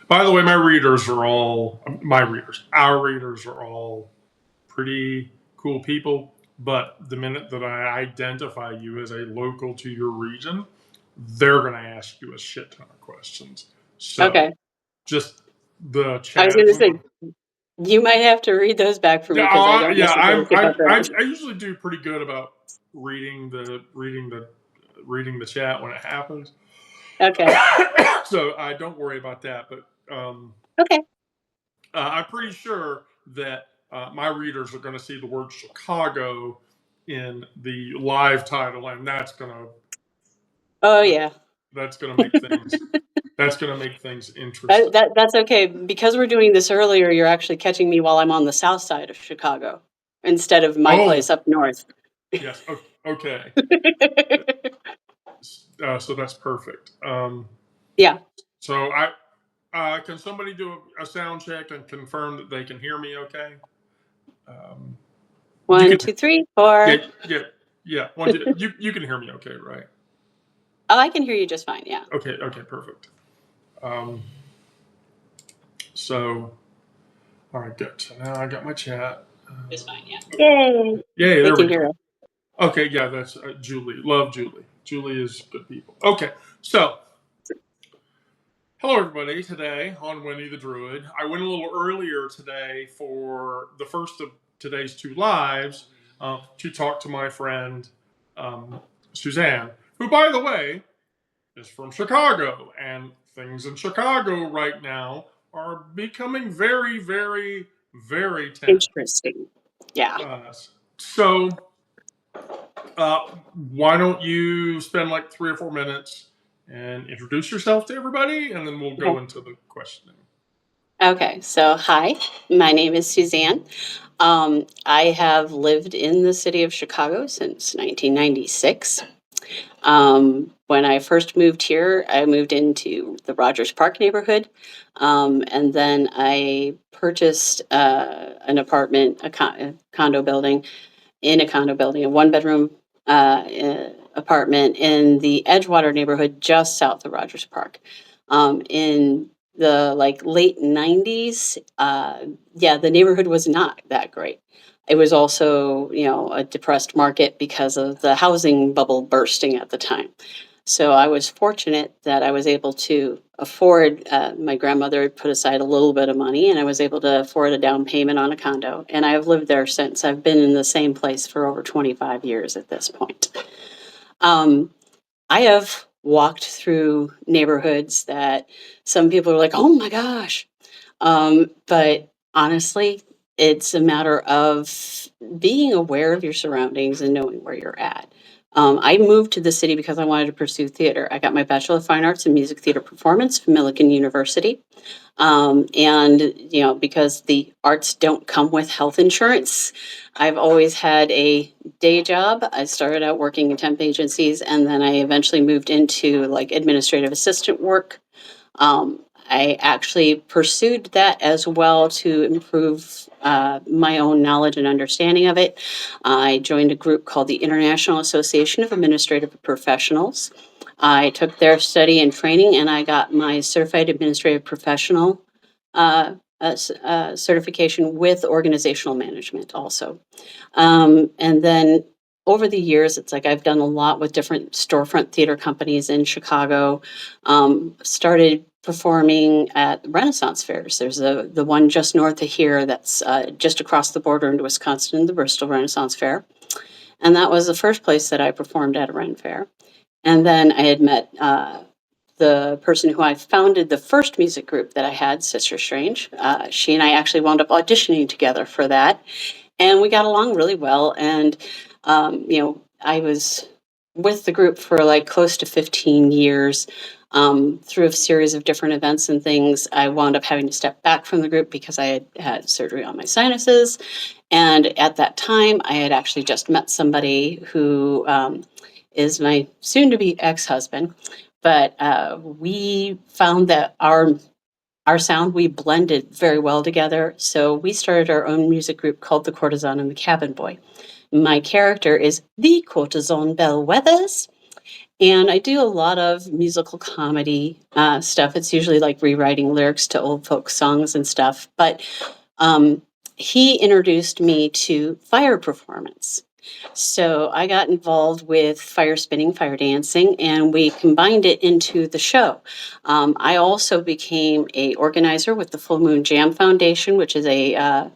By the way, our readers are all pretty cool people. But the minute that I identify you as a local to your region, they're going to ask you a shit ton of questions. So Okay. just the I was chat. going to say, you might have to read those back for me Yeah, because I don't yeah. necessarily keep up with I usually do pretty good about reading the chat when it happens. it. Okay. So I don't worry about that. But Okay. I'm pretty sure that my readers are going to see the word Chicago in the live title, and Oh, yeah. that's going to make things interesting. That's okay. Because we're doing this earlier, you're actually catching me while I'm on the south side of Chicago instead of my place Oh, up north. yes. Okay. So that's perfect. Yeah. So can somebody do a sound check and confirm that they can hear me? Okay. You One, can. two, three, four. Yeah. Yeah. Yeah. You can hear me? Okay. Right. Oh, I can hear you just fine. Yeah. Okay. Okay. Perfect. Um, so all right. Good. So now I got my chat. Just fine. Yeah. Yay. Yay! They There we can go. hear us. Okay. Yeah. That's Julie. Love Julie. Julie is good people. Okay. So hello, everybody. Today on Wendy the Druid, I went a little earlier today for the first of today's two lives to talk to my friend Suzanne, who, by the way, is from Chicago. And things in Chicago right now are becoming very, very, very tense. Interesting. Yeah. Uh, so, uh, why don't you spend like 3 or 4 minutes and introduce yourself to everybody, and then we'll go Okay. into the questioning. Okay. So, hi, my name is Suzanne. I have lived in the city of Chicago since 1996. When I first moved here, I moved into the Rogers Park neighborhood. And then I purchased an apartment, a condo building, a one bedroom apartment in the Edgewater neighborhood just south of Rogers Park. In the like late 90s, yeah, the neighborhood was not that great. It was also, a depressed market because of the housing bubble bursting at the time. So I was fortunate that I was able to afford. My grandmother had put aside a little bit of money, and I was able to afford a down payment on a condo. And I've lived there since. I've been in the same place for over 25 years at this point. Um, I have walked through neighborhoods that some people are like, "Oh my gosh," but honestly, it's a matter of being aware of your surroundings and knowing where you're at. I moved to the city because I wanted to pursue theater. I got my Bachelor of Fine Arts in Music Theater Performance from Millikan University. And, because the arts don't come with health insurance, I've always had a day job. I started out working in temp agencies, and then I eventually moved into like administrative assistant work. I actually pursued that as well to improve my own knowledge and understanding of it. I joined a group called the International Association of Administrative Professionals. I took their study and training, and I got my Certified Administrative Professional certification with organizational management also. And then over the years, it's like I've done a lot with different storefront theater companies in Chicago. Started performing at Renaissance fairs. There's the one just north of here that's just across the border into Wisconsin, the Bristol Renaissance Fair. And that was the first place that I performed at a Ren Fair. And then I had met the person who I founded the first music group that I had, Sister Strange. She and I actually wound up auditioning together for that, and we got along really well. And I was with the group for like close to 15 years. Through a series of different events and things, I wound up having to step back from the group because I had had surgery on my sinuses. And at that time, I had actually just met somebody who is my soon to be ex husband. But we found that our sound, we blended very well together. So we started our own music group called The Courtesan and the Cabin Boy. My character is the Courtesan Belle Weathers, And I do a lot of musical comedy stuff. It's usually like rewriting lyrics to old folk songs and stuff. But um, he introduced me to fire performance. So I got involved with fire spinning, fire dancing, and we combined it into the show. I also became a organizer with the Full Moon Jam Foundation, which is a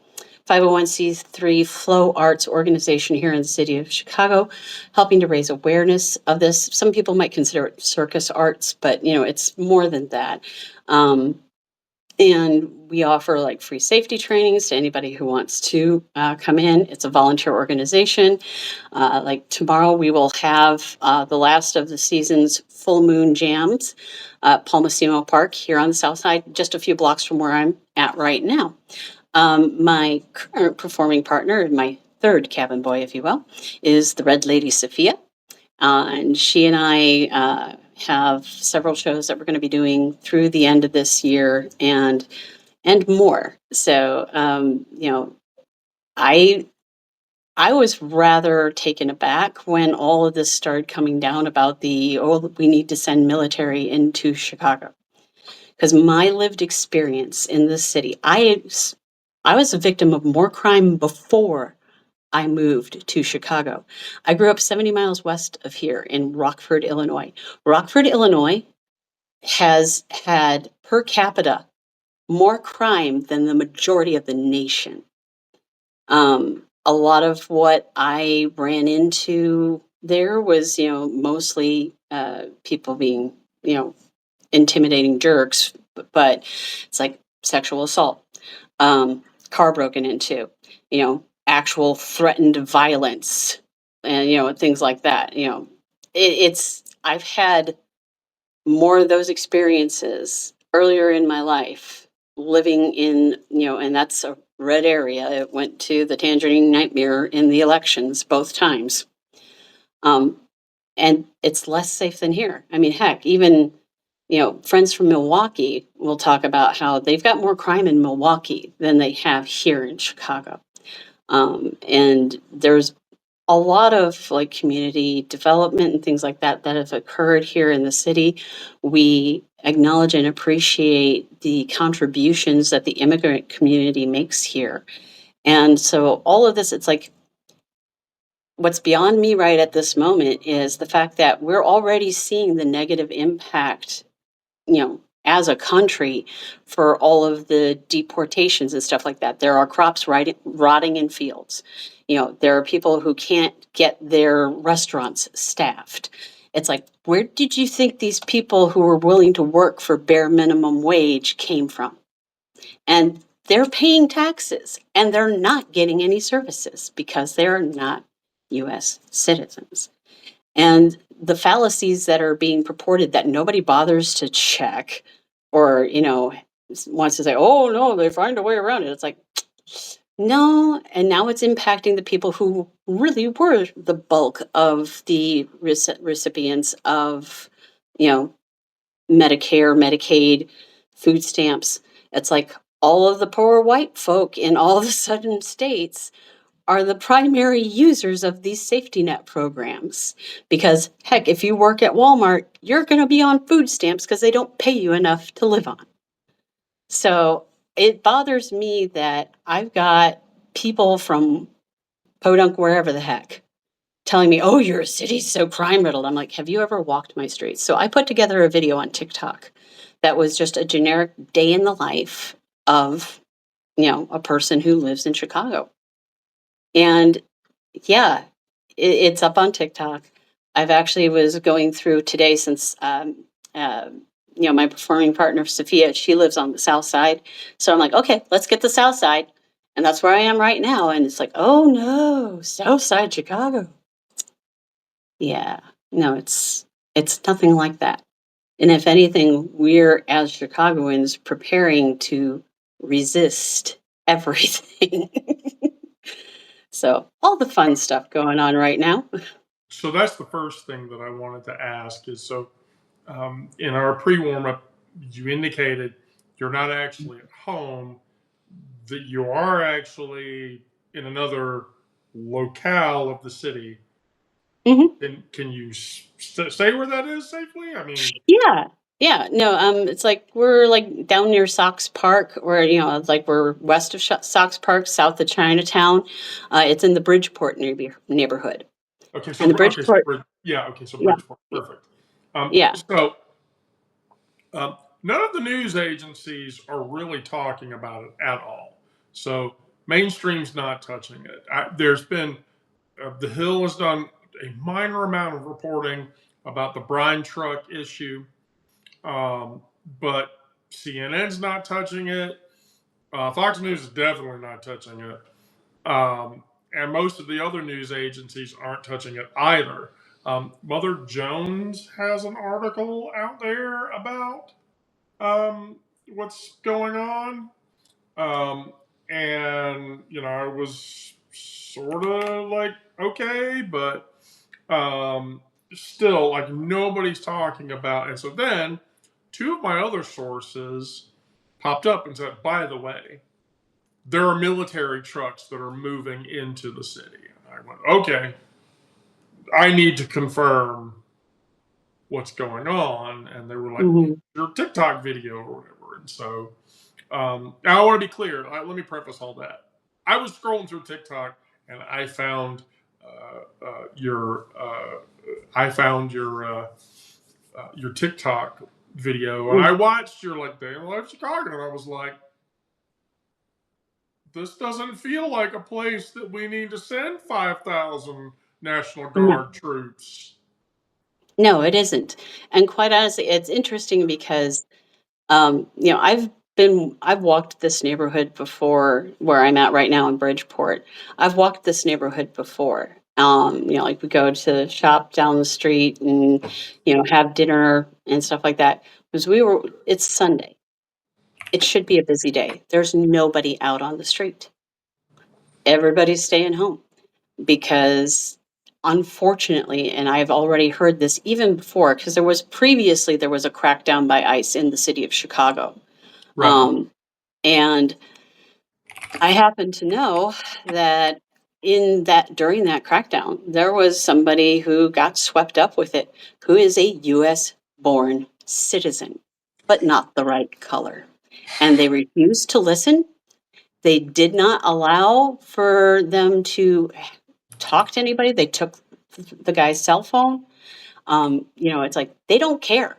501c3 flow arts organization here in the city of Chicago, helping to raise awareness of this. Some people might consider it circus arts, but it's more than that. And we offer like free safety trainings to anybody who wants to come in. It's a volunteer organization. Like tomorrow, we will have the last of the season's full moon jams at Palmasimo Park here on the south side, just a few blocks from where I'm at right now. My current performing partner, my third cabin boy, if you will, is the Red Lady Sophia. And she and I have several shows that we're going to be doing through the end of this year and more. So, I was rather taken aback when all of this started coming down about we need to send military into Chicago. Because my lived experience in this city, I was a victim of more crime before I moved to Chicago. I grew up 70 miles west of here in Rockford, Illinois. Rockford, Illinois has had per capita more crime than the majority of the nation. A lot of what I ran into there was, mostly people being, intimidating jerks, but it's like sexual assault, car broken into, actual threatened violence, and things like that. I've had more of those experiences earlier in my life living in, and that's a red area. It went to the Tangerine Nightmare in the elections both times. And it's less safe than here. I mean, heck, even, friends from Milwaukee will talk about how they've got more crime in Milwaukee than they have here in Chicago. And there's a lot of like community development and things like that that have occurred here in the city. We acknowledge and appreciate the contributions that the immigrant community makes here. And so all of this, it's like what's beyond me right at this moment is the fact that we're already seeing the negative impact, as a country for all of the deportations and stuff like that. There are crops rotting in fields. There are people who can't get their restaurants staffed. It's like, where did you think these people who were willing to work for bare minimum wage came from? And they're paying taxes and they're not getting any services because they're not US citizens. And the fallacies that are being purported that nobody bothers to check or, wants to say, oh, no, they find a way around it. It's like, no. And now it's impacting the people who really were the bulk of the recipients of, Medicare, Medicaid, food stamps. It's like all of the poor white folk in all of the southern states are the primary users of these safety net programs. Because, heck, if you work at Walmart, you're going to be on food stamps because they don't pay you enough to live on. So it bothers me that I've got people from Podunk, wherever the heck, telling me, oh, your city's so crime riddled. I'm like, have you ever walked my streets? So I put together a video on TikTok that was just a generic day in the life of, a person who lives in Chicago. And yeah, it's up on TikTok. I've actually was going through today since, my performing partner, Sophia, she lives on the South Side. So I'm like, okay, let's get the South Side. And that's where I am right now. And it's like, oh no, South Side Chicago. Yeah, no, it's nothing like that. And if anything, we're as Chicagoans preparing to resist everything. So all the fun stuff going on right now. So that's the first thing that I wanted to ask is in our pre warm up, you indicated you're not actually at home, that you are actually in another locale of the city. Can you say where that is safely? I mean, Yeah. Yeah. No, it's like we're like down near Sox Park, where it's like we're west of Sox Park, south of Chinatown. It's in the Bridgeport neighborhood, okay, and the so Bridgeport. yeah, okay, so Yeah. Bridgeport, perfect. Yeah. So none of the news agencies are really talking about it at all. So mainstream's not touching it. There's been the Hill has done a minor amount of reporting about the brine truck issue, but CNN's not touching it. Fox News is definitely not touching it. And most of the other news agencies aren't touching it either. Mother Jones has an article out there about what's going on. Um, and, I was sort of like, okay, but still, like, nobody's talking about it. And so then two of my other sources popped up and said, by the way, there are military trucks that are moving into the city. And I went, okay, I need to confirm what's going on. And they were like, Hmm. your TikTok video or whatever. And so now I want to be clear. Let me preface all that. I was scrolling through TikTok and I found your TikTok video, and I watched your like Day in the Life of Chicago, and I was like, this doesn't feel like a place that we need to send 5,000 National No, Guard troops. no, it isn't. And quite honestly, it's interesting because I've walked this neighborhood before where I'm at right now in Bridgeport. I've walked this neighborhood before. Like we go to shop down the street and, have dinner and stuff like that. Because it's Sunday. It should be a busy day. There's nobody out on the street. Everybody's staying home because unfortunately, and I've already heard this even before, because there was a crackdown by ICE in the city of Chicago. Right. Um, and I happen to know that during that crackdown, there was somebody who got swept up with it, who is a US born citizen, but not the right color. And they refused to listen. They did not allow for them to talk to anybody. They took the guy's cell phone. It's like they don't care.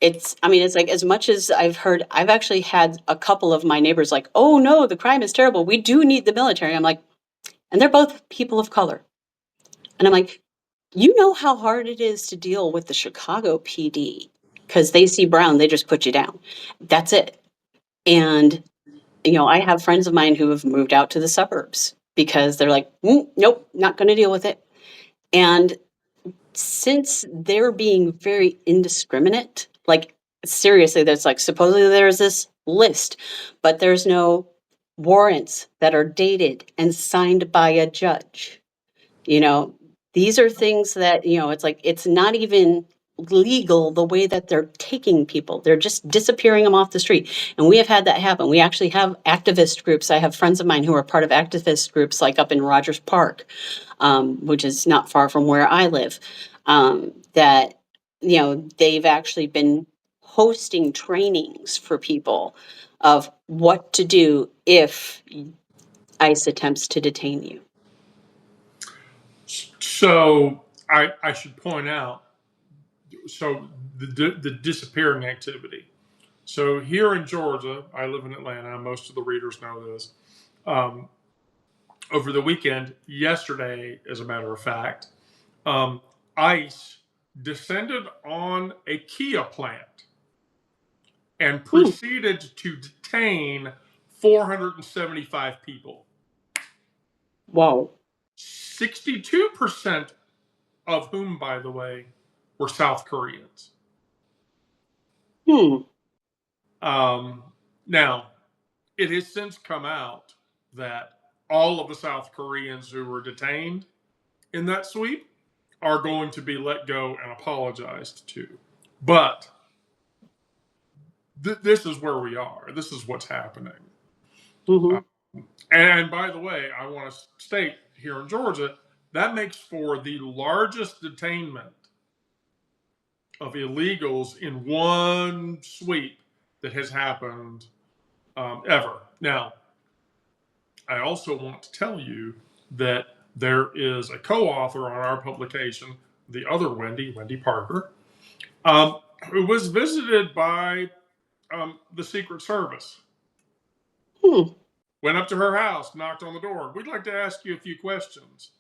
It's like as much as I've actually had a couple of my neighbors like, oh no, the crime is terrible. We do need the military. I'm like, and they're both people of color. And I'm like, you know how hard it is to deal with the Chicago PD because they see brown, they just put you down. That's it. And, I have friends of mine who have moved out to the suburbs because they're like, nope, not going to deal with it. And since they're being very indiscriminate, like seriously, there's like supposedly there's this list, but there's no warrants that are dated and signed by a judge. You know, these are things that, it's like it's not even legal the way that they're taking people. They're just disappearing them off the street. And we have had that happen. We actually have activist groups. I have friends of mine who are part of activist groups like up in Rogers Park, which is not far from where I live, that, they've actually been hosting trainings for people of what to do if ICE attempts to detain you. So I should point out, so the disappearing activity. So here in Georgia, I live in Atlanta. Most of the readers know this. Um, Over the weekend, yesterday, as a matter of fact, um, ICE descended on a Kia plant and Hmm. proceeded to detain 475 people. Whoa. 62% of whom, by the way, were South Koreans. Hmm. Um, Now, it has since come out that all of the South Koreans who were detained in that sweep are going to be let go and apologized to. But this is where we are. This is what's happening. Mm-hmm. And by the way, I want to state here in Georgia, that makes for the largest detainment of illegals in one sweep that has happened ever. Now, I also want to tell you that there is a co-author on our publication, the other Wendy Parker, who was visited by the Secret Service. Went up to her house, knocked on the door. We'd like to ask you a few questions.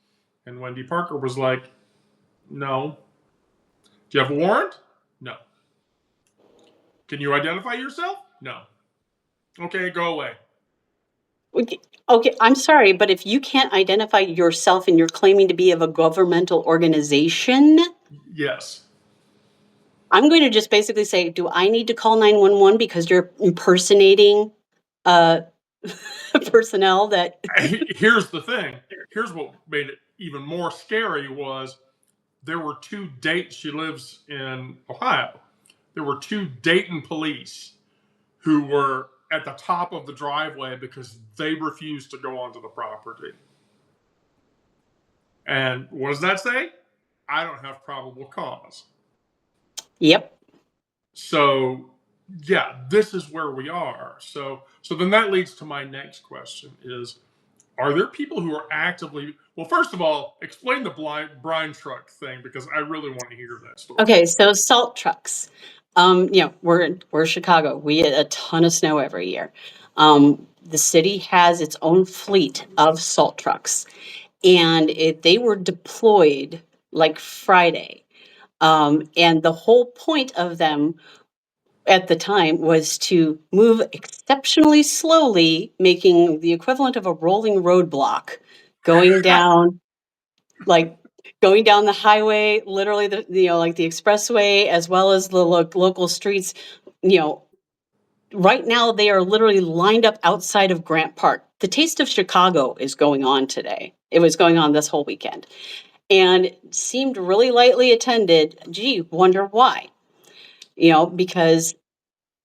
And Wendy Parker was like, no. Do you have a warrant? No. Can you identify yourself? No. Okay, go away. Okay, I'm sorry, but if you can't identify yourself and you're claiming to be of a governmental organization, yes, I'm going to just basically say, do I need to call 911 because you're impersonating personnel that... Here's the thing. Here's what made it even more scary was there were two Dayton, she lives in Ohio. There were two Dayton police who were at the top of the driveway because they refused to go onto the property. And what does that say? I don't have probable cause. Yep. So, yeah, this is where we are. So then that leads to my next question is, are there people who are actively, well, first of all, explain the brine truck thing because I really want to hear that story. Okay, so salt trucks. We're Chicago. We get a ton of snow every year. The city has its own fleet of salt trucks, and they were deployed like Friday. And the whole point of them at the time was to move exceptionally slowly, making the equivalent of a rolling roadblock going down, going down the highway, literally the expressway, as well as the local streets. Right now they are literally lined up outside of Grant Park. The Taste of Chicago is going on today. It was going on this whole weekend, and it seemed really lightly attended. Gee, wonder why? Because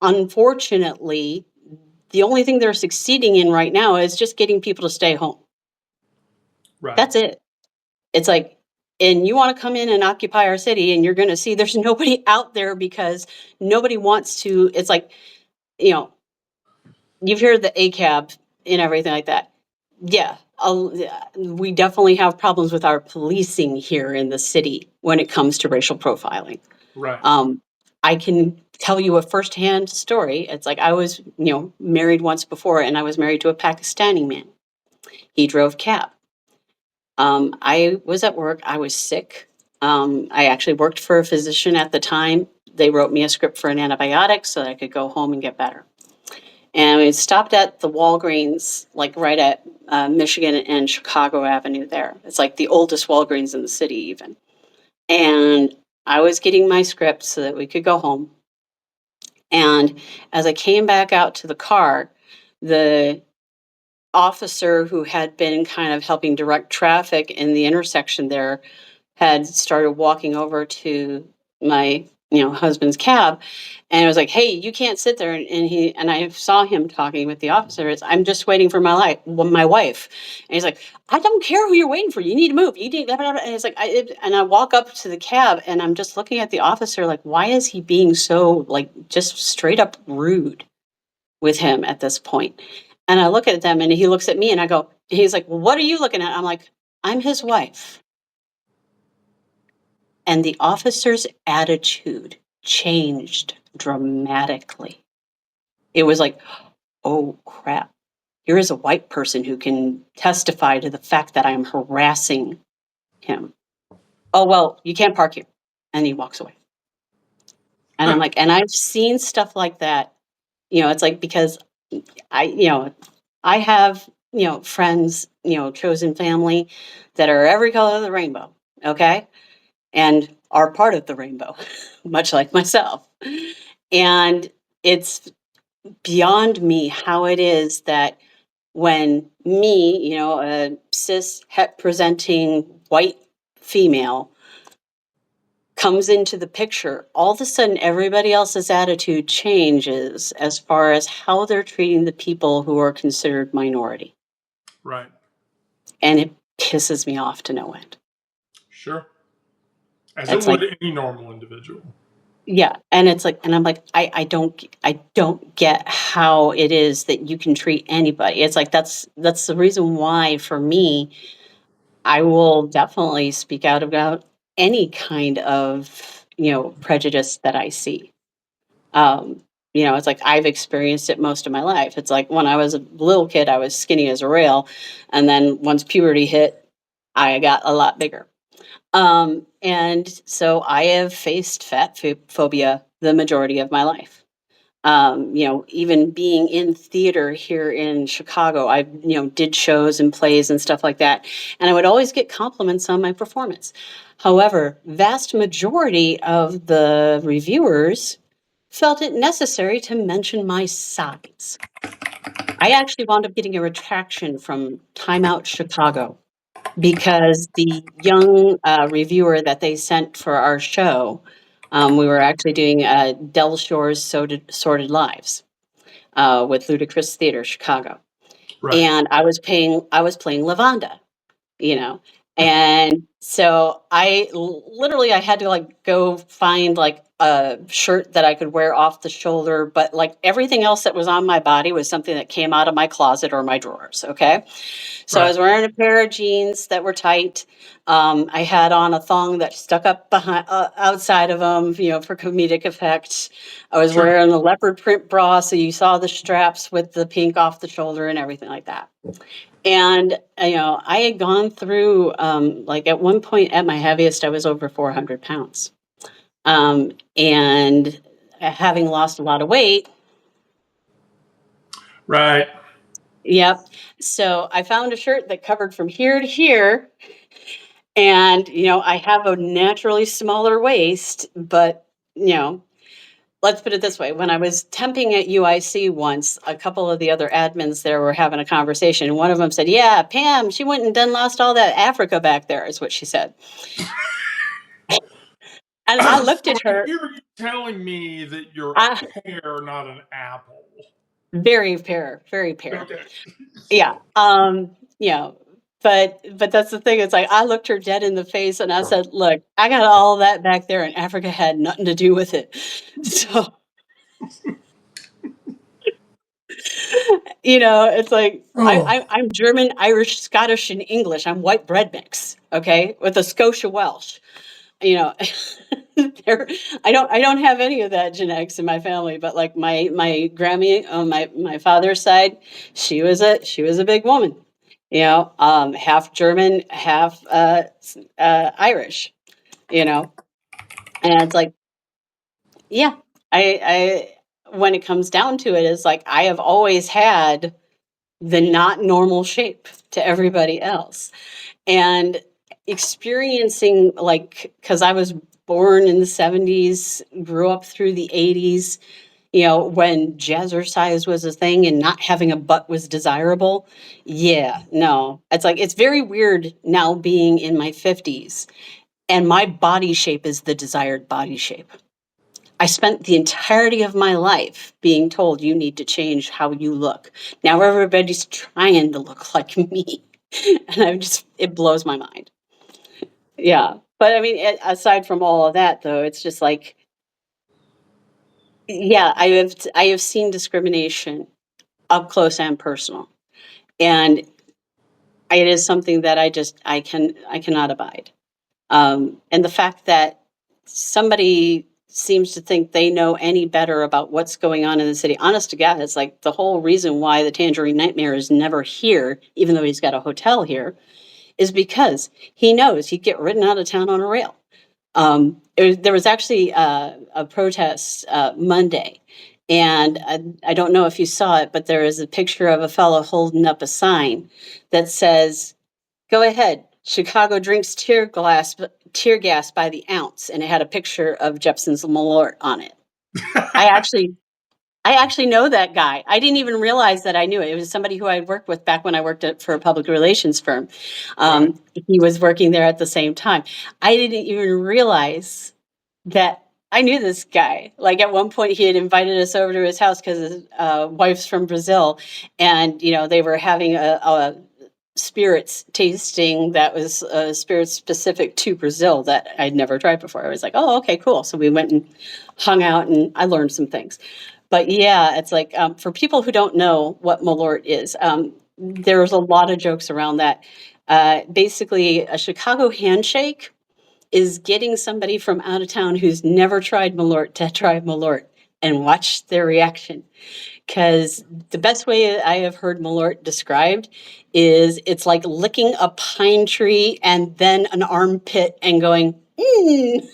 unfortunately, the only thing they're succeeding in right now is just getting people to stay home. Right. That's it. It's like, and you want to come in and occupy our city, and you're going to see there's nobody out there because nobody wants to. It's like, you've heard the ACAB and everything like that. Yeah, we definitely have problems with our policing here in the city when it comes to racial profiling. Right. I can tell you a firsthand story. It's like I was, married once before, and I was married to a Pakistani man. He drove cab. I was at work. I was sick. I actually worked for a physician at the time. They wrote me a script for an antibiotic so that I could go home and get better. And we stopped at the Walgreens, like right at Michigan and Chicago Avenue there. It's like the oldest Walgreens in the city even. And I was getting my script so that we could go home. And as I came back out to the car, the officer who had been kind of helping direct traffic in the intersection there had started walking over to my husband's cab, and it was like, hey, you can't sit there. And I saw him talking with the officer. I'm just waiting for my wife. And he's like, I don't care who you're waiting for, you need to move, you need blah, blah, blah. And it's like I walk up to the cab, and I'm just looking at the officer like, why is he being so just straight up rude with him at this point? And I look at them, and he looks at me, and I go, he's like, well, what are you looking at? I'm like, I'm his wife. And the officer's attitude changed dramatically. It was like, oh crap, here is a white person who can testify to the fact that I'm harassing him. Oh, well, you can't park here. And he walks away. And I'm like, and I've seen stuff like that. It's like, because I have, friends, chosen family that are every color of the rainbow. Okay. And are part of the rainbow, much like myself. And it's beyond me how it is that when me, a cis het presenting white female, comes into the picture, all of a sudden everybody else's attitude changes as far as how they're treating the people who are considered minority. Right. And it pisses me off to no end. Sure. As it It's would like, any normal individual. yeah, and it's like, and I'm like, I don't get how it is that you can treat anybody. It's like that's the reason why for me, I will definitely speak out about any kind of, prejudice that I see. Um, it's like I've experienced it most of my life. It's like when I was a little kid, I was skinny as a rail, and then once puberty hit, I got a lot bigger. And so I have faced phobia the majority of my life. Even being in theater here in Chicago, I, did shows and plays and stuff like that. And I would always get compliments on my performance. However, vast majority of the reviewers felt it necessary to mention my size. I actually wound up getting a retraction from Time Out Chicago because the young reviewer that they sent for our show, we were actually doing Del Shore's Sordid Lives with Ludacris Theater, Chicago, Right. and I was playing Lavonda, you know, and so literally I had to like go find like a shirt that I could wear off the shoulder, but like everything else that was on my body was something that came out of my closet or my drawers. Okay. So I Right. was wearing a pair of jeans that were tight. I had on a thong that stuck up behind, outside of them, for comedic effect. I was Sure. wearing a leopard print bra, so you saw the straps with the pink off the shoulder and everything like that. And I had gone through, like at one point at my heaviest, I was over 400 pounds, and having lost a lot of weight. Right. Yep. So I found a shirt that covered from here to here. And, I have a naturally smaller waist, but, you know, let's put it this way. When I was temping at UIC once, a couple of the other admins there were having a conversation. And one of them said, "Yeah, Pam, she went and done lost all that Africa back there," is what she said. And I So looked at I her, hear you telling me that you're a I, pear, not an apple. very pear, very pear. Okay. Yeah. But that's the thing. It's like I looked her dead in the face and I said, "Look, I got all that back there, and Africa had nothing to do with it." So it's like Oh. I'm German, Irish, Scottish, and English. I'm white bread mix, okay, with a Scotia Welsh. You know, there, I don't have any of that genetics in my family, but like my Grammy on my father's side, she was a big woman. Half German, half Irish. You know, and it's like, yeah, I when it comes down to it, it's like I have always had the not normal shape to everybody else. And experiencing, like, because I was born in the 70s, grew up through the 80s, when jazzercise was a thing and not having a butt was desirable. Yeah, no. It's like, it's very weird now being in my 50s and my body shape is the desired body shape. I spent the entirety of my life being told you need to change how you look. Now everybody's trying to look like me. And it blows my mind. Yeah. But I mean, aside from all of that, though, it's just like, yeah, I have seen discrimination up close and personal. And it is something that I cannot abide. And the fact that somebody seems to think they know any better about what's going on in the city. Honest to God, it's like the whole reason why the Tangerine Nightmare is never here, even though he's got a hotel here, is because he knows he'd get ridden out of town on a rail. There was actually a protest Monday, and I don't know if you saw it, but there is a picture of a fellow holding up a sign that says, "Go ahead. Chicago drinks tear gas by the ounce," and it had a picture of Jepson's Malort on it. I actually, I actually know that guy. I didn't even realize that I knew it. It was somebody who I worked with back when I worked for a public relations firm. Right. He was working there at the same time. I didn't even realize that I knew this guy. Like at one point, he had invited us over to his house because his wife's from Brazil, and they were having a spirits tasting that was spirits specific to Brazil that I'd never tried before. I was like, oh, okay, cool. So we went and hung out, and I learned some things. But yeah, it's like for people who don't know what Malort is, there's a lot of jokes around that. Basically, a Chicago handshake is getting somebody from out of town who's never tried Malort to try Malort and watch their reaction. Because the best way I have heard Malort described is it's like licking a pine tree and then an armpit and going, mm.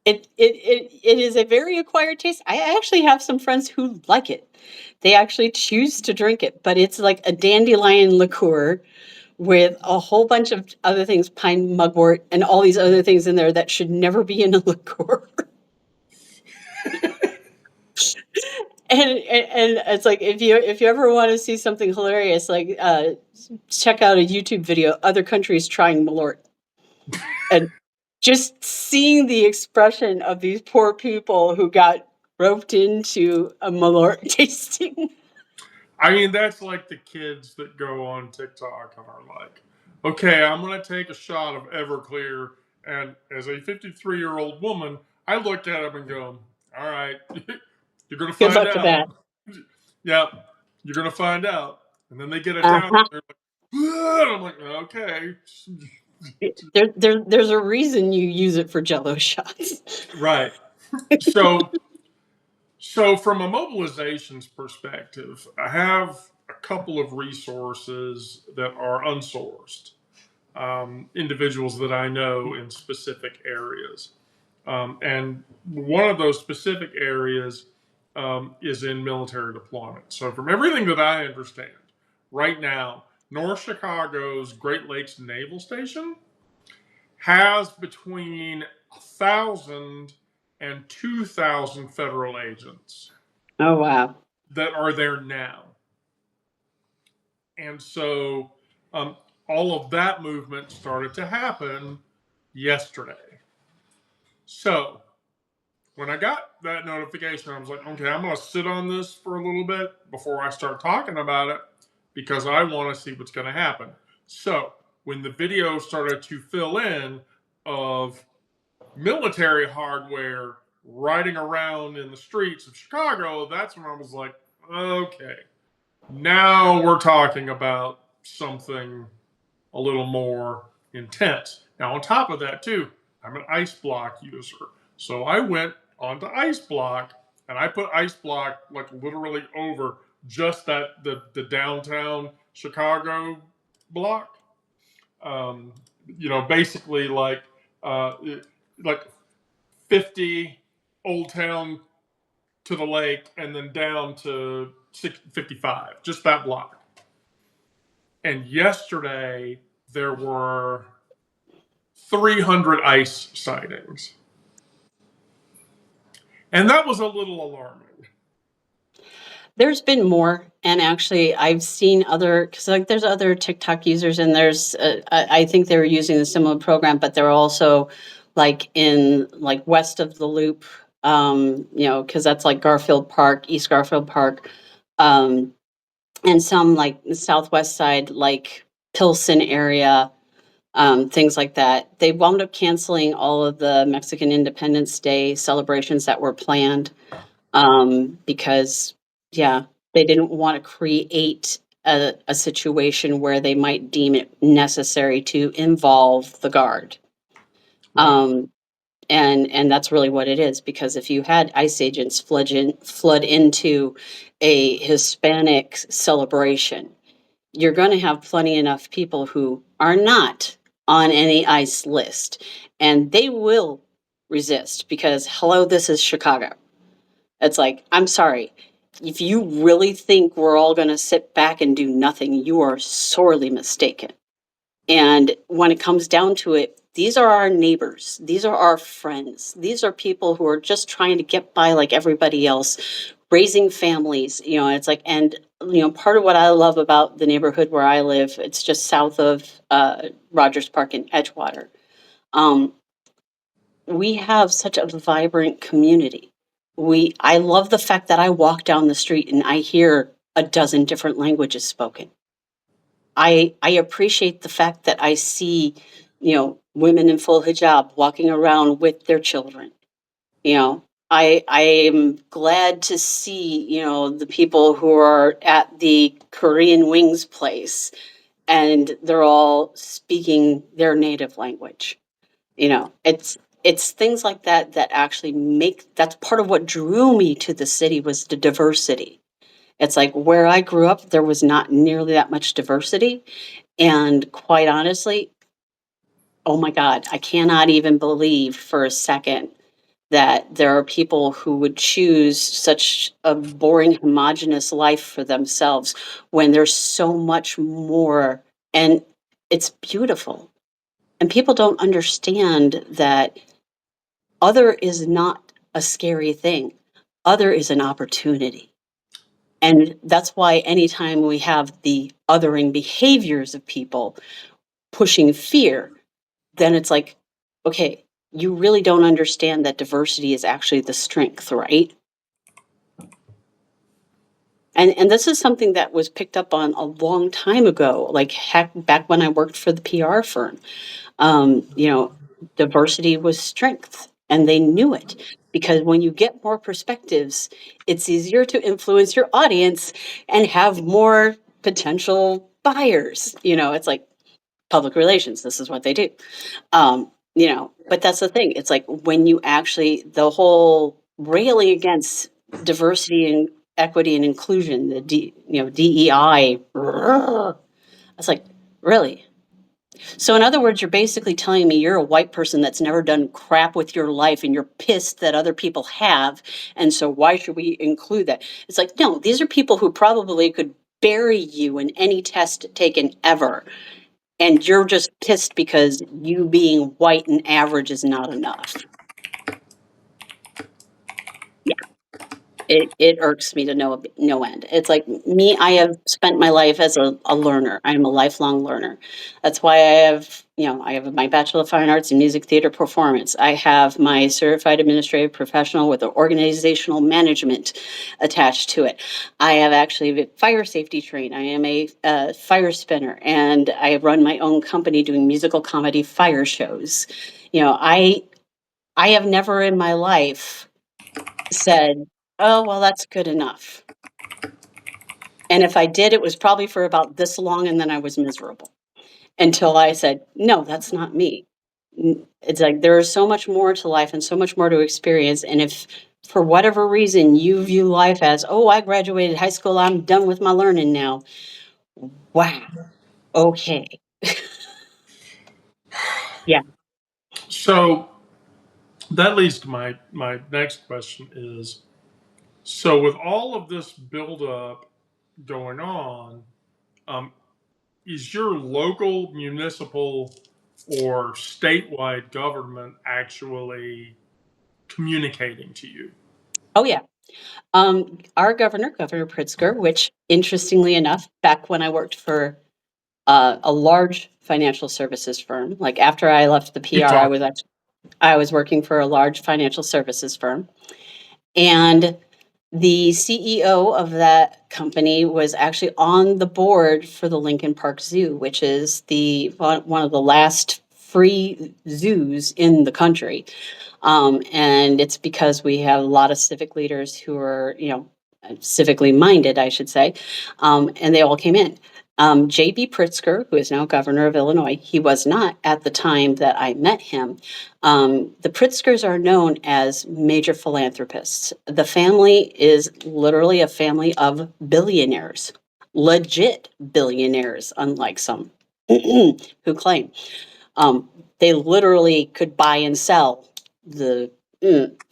It is a very acquired taste. I actually have some friends who like it. They actually choose to drink it, but it's like a dandelion liqueur with a whole bunch of other things, pine mugwort and all these other things in there that should never be in a liqueur. And it's like if you ever want to see something hilarious, like check out a YouTube video, other countries trying Malort, and just seeing the expression of these poor people who got roped into a Malort tasting. I mean, that's like the kids that go on TikTok and are like, okay, I'm going to take a shot of Everclear. And as a 53-year-old woman, I looked at them and go, all right, you're going to Good find luck with that. out. Yeah, you're going to find out. And then they get it down. Uh-huh. And they're like, I'm like, okay. There's a reason you use it for Jello shots. Right. So from a mobilizations perspective, I have a couple of resources that are unsourced, individuals that I know in specific areas. And one of those specific areas is in military deployment. So, from everything that I understand, right now, North Chicago's Great Lakes Naval Station has between 1,000 and 2,000 federal agents. Oh, wow. That are there now. And so all of that movement started to happen yesterday. So when I got that notification, I was like, okay, I'm going to sit on this for a little bit before I start talking about it because I want to see what's going to happen. So when the video started to fill in of military hardware riding around in the streets of Chicago, that's when I was like, okay, now we're talking about something a little more intense. Now, on top of that, too, I'm an ice block user. So I went onto ice block and I put ice block like literally over just that the downtown Chicago block. Basically like 50 Old Town to the lake and then down to 55, just that block. And yesterday there were 300 ICE sightings. And that was a little alarming. There's been more, and actually I've seen other, because like there's other TikTok users, and there's I think they were using a similar program, but they're also like in like west of the Loop, because that's like Garfield Park, East Garfield Park, and some like the southwest side, like Pilsen area, things like that. They wound up canceling all of the Mexican Independence Day celebrations that were planned because, yeah, they didn't want to create a situation where they might deem it necessary to involve the guard. Right. And that's really what it is, because if you had ICE agents flood into a Hispanic celebration, you're going to have plenty enough people who are not on any ICE list, and they will resist because, hello, this is Chicago. It's like, I'm sorry. If you really think we're all going to sit back and do nothing, you are sorely mistaken. And when it comes down to it, these are our neighbors. These are our friends. These are people who are just trying to get by like everybody else, raising families. It's like, and part of what I love about the neighborhood where I live, it's just south of Rogers Park in Edgewater. We have such a vibrant community. I love the fact that I walk down the street and I hear a dozen different languages spoken. I appreciate the fact that I see, women in full hijab walking around with their children. You know, I am glad to see, the people who are at the Korean Wings place and they're all speaking their native language. It's things like that that actually that's part of what drew me to the city was the diversity. It's like where I grew up, there was not nearly that much diversity. And quite honestly, oh my God, I cannot even believe for a second that there are people who would choose such a boring, homogenous life for themselves when there's so much more. And it's beautiful. And people don't understand that other is not a scary thing, other is an opportunity. And that's why anytime we have the othering behaviors of people pushing fear, then it's like, okay, you really don't understand that diversity is actually the strength, right? And this is something that was picked up on a long time ago, like heck, back when I worked for the PR firm. You know, diversity was strength, and they knew it because when you get more perspectives, it's easier to influence your audience and have more potential buyers. It's like public relations. This is what they do. But that's the thing. It's like when you actually the whole railing against diversity and equity and inclusion, the DEI. It's like, really? So in other words, you're basically telling me you're a white person that's never done crap with your life and you're pissed that other people have. And so why should we include that? It's like, no, these are people who probably could bury you in any test taken ever. And you're just pissed because you being white and average is not enough. It irks me to no end. It's like me, I have spent my life as a learner. I'm a lifelong learner. That's why I have my Bachelor of Fine Arts in Music Theater Performance. I have my Certified Administrative Professional with organizational management attached to it. I have actually been fire safety trained. I am a fire spinner, and I run my own company doing musical comedy fire shows. I have never in my life said, "Oh, well, that's good enough." And if I did, it was probably for about this long, and then I was miserable until I said, "No, that's not me." It's like there is so much more to life and so much more to experience. And if for whatever reason you view life as, "Oh, I graduated high school, I'm done with my learning now." Wow. Okay. Yeah. So that leads to my next question is, so with all of this buildup going on, um, is your local, municipal, or statewide government actually communicating to you? Oh, yeah. Our Governor Pritzker, which interestingly enough, back when I worked for a large financial services firm, like after I left the Keep PR, talking. I was working for a large financial services firm, and the CEO of that company was actually on the board for the Lincoln Park Zoo, which is the one of the last free zoos in the country. And it's because we have a lot of civic leaders who are, civically minded, I should say, and they all came in. J.B. Pritzker, who is now governor of Illinois, he was not at the time that I met him. The Pritzkers are known as major philanthropists. The family is literally a family of billionaires, legit billionaires, unlike some who claim. They literally could buy and sell the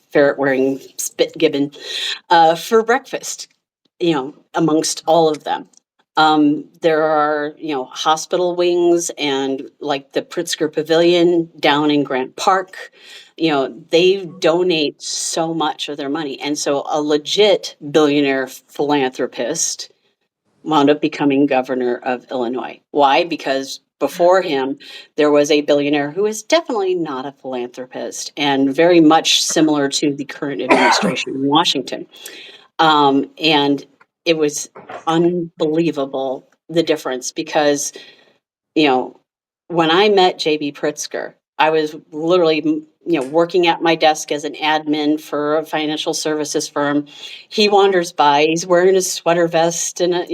ferret wearing spit gibbon for breakfast, amongst all of them. There are, hospital wings and like the Pritzker Pavilion down in Grant Park. They donate so much of their money. And so a legit billionaire philanthropist wound up becoming governor of Illinois. Why? Because before him, there was a billionaire who is definitely not a philanthropist and very much similar to the current administration in Washington. And it was unbelievable, the difference, because, you know, when I met JB Pritzker, I was literally, working at my desk as an admin for a financial services firm. He wanders by, he's wearing a sweater vest and,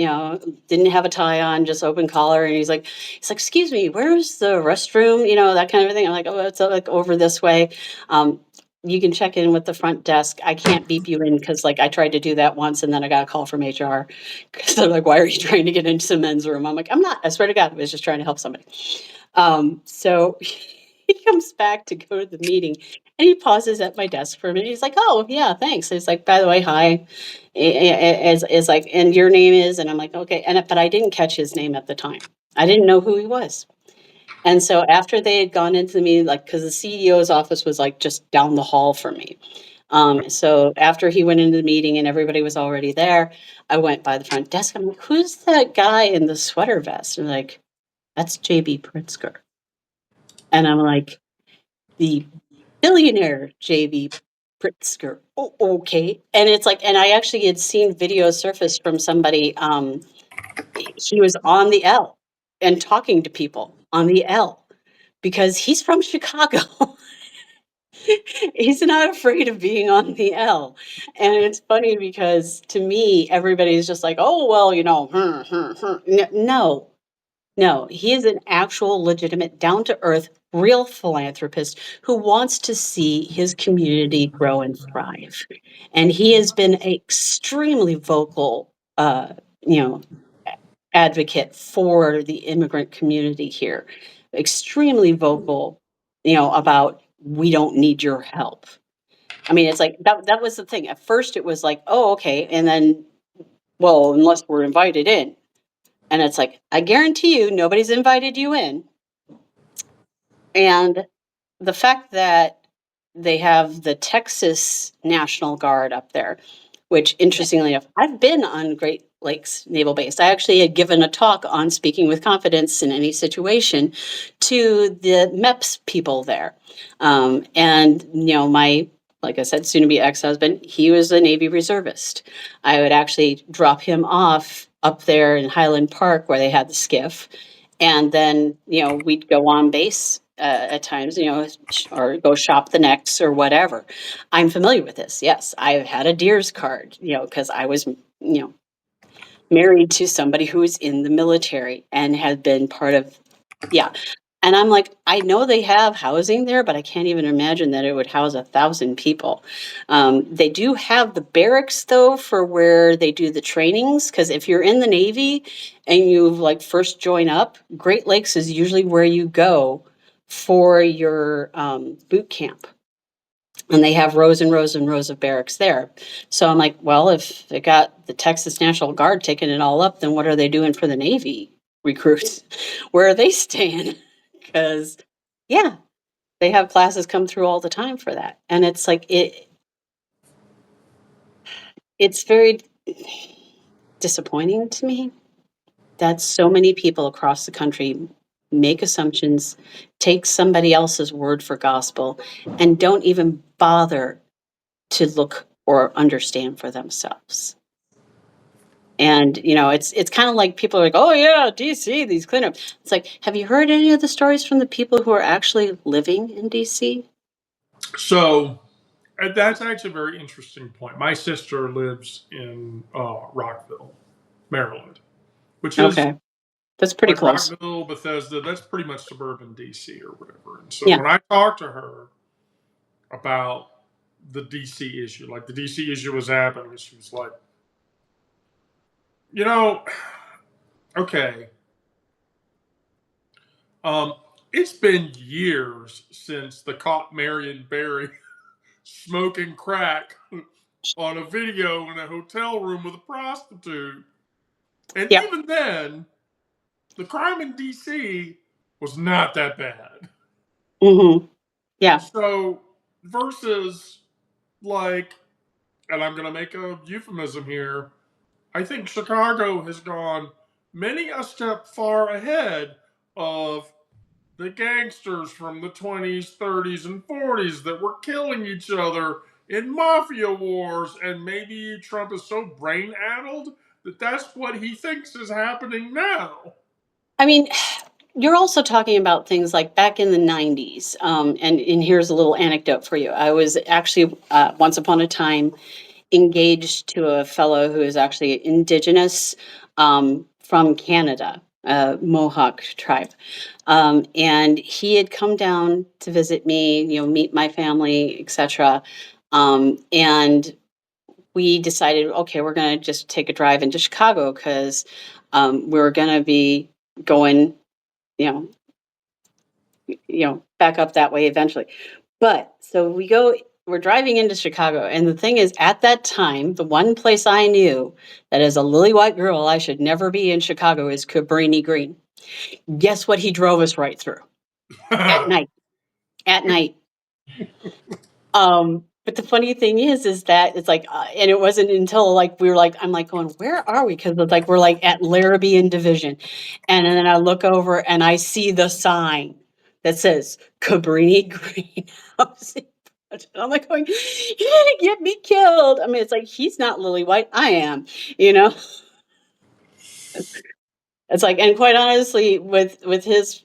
didn't have a tie on, just open collar. And he's like, excuse me, where's the restroom? That kind of thing. I'm like, oh, it's like over this way. Um, you can check in with the front desk. I can't beep you in because, like, I tried to do that once and then I got a call from HR because they're like, why are you trying to get into the men's room? I'm like, I'm not. I swear to God, I was just trying to help somebody. So he comes back to go to the meeting and he pauses at my desk for a minute. He's like, oh, yeah, thanks. He's like, by the way, hi. Is like, and your name is, and I'm like, okay. But I didn't catch his name at the time. I didn't know who he was. And so after they had gone into the meeting, like, because the CEO's office was like just down the hall from me. So after he went into the meeting and everybody was already there, I went by the front desk. I'm like, who's that guy in the sweater vest? And like, that's JB Pritzker. And I'm like, the billionaire JB Pritzker. Oh, okay. And it's like, and I actually had seen videos surface from somebody. He was on the L and talking to people on the L because he's from Chicago. He's not afraid of being on the L. And it's funny because to me, everybody's just like, oh, well, No, no, he is an actual, legitimate, down to earth, real philanthropist who wants to see his community grow and thrive. And he has been an extremely vocal, you know, advocate for the immigrant community here. Extremely vocal, about we don't need your help. I mean, it's like that was the thing. At first it was like, oh, okay, and then, well, unless we're invited in. And it's like, I guarantee you nobody's invited you in. And the fact that they have the Texas National Guard up there, which interestingly enough, I've been on Great Lakes Naval Base. I actually had given a talk on speaking with confidence in any situation to the MEPS people there. And, like I said, soon to be ex-husband, he was a Navy reservist. I would actually drop him off up there in Highland Park where they had the skiff. And then, we'd go on base at times, or go shop the necks or whatever. I'm familiar with this. Yes, I've had a Deers card, because I was, married to somebody who was in the military and had been part of, yeah. And I'm like, I know they have housing there, but I can't even imagine that it would house 1,000 people. They do have the barracks though for where they do the trainings. Because if you're in the Navy and you like first join up, Great Lakes is usually where you go for your boot camp. And they have rows and rows and rows of barracks there. So I'm like, well, if they got the Texas National Guard taking it all up, then what are they doing for the Navy recruits? Where are they staying? Because, yeah, they have classes come through all the time for that. And it's like, it's very disappointing to me that so many people across the country make assumptions, take somebody else's word for gospel, and don't even bother to look or understand for themselves. And it's kind of like people are like, oh yeah, DC, these cleanups. It's like, have you heard any of the stories from the people who are actually living in DC? So that's actually a very interesting point. My sister lives in Rockville, Maryland, which is Okay, that's pretty like close. Rockville, Bethesda. That's pretty much suburban DC or whatever. And so Yeah. when I talked to her about the DC issue, like the DC issue was happening, she was like, you know, okay. Um, it's been years since the caught Marion Barry smoking crack on a video in a hotel room with a prostitute. And Yeah. even then, the crime in DC was not that bad. Mm-hmm. Yeah. So, versus like, and I'm going to make a euphemism here, I think Chicago has gone many a step far ahead of the gangsters from the 20s, 30s, and 40s that were killing each other in mafia wars. And maybe Trump is so brain addled that that's what he thinks is happening now. I mean, you're also talking about things like back in the 90s. And here's a little anecdote for you. I was actually, once upon a time, engaged to a fellow who is actually indigenous from Canada, Mohawk tribe. And he had come down to visit me, meet my family, etc. And we decided, okay, we're going to just take a drive into Chicago because we were going to be going, you know, back up that way eventually. But so we're driving into Chicago. And the thing is, at that time, the one place I knew that as a lily white girl, I should never be in Chicago is Cabrini Green. Guess what he drove us right through at night. At night. But the funny thing is that it's like, and it wasn't until like we were like, I'm like going, where are we? Because it's like we're like at Larrabee and Division, and then I look over and I see the sign that says Cabrini Greenhouse. I'm like going, you're gonna get me killed. I mean, it's like he's not lily white, I am, you know. It's like, and quite honestly, with his,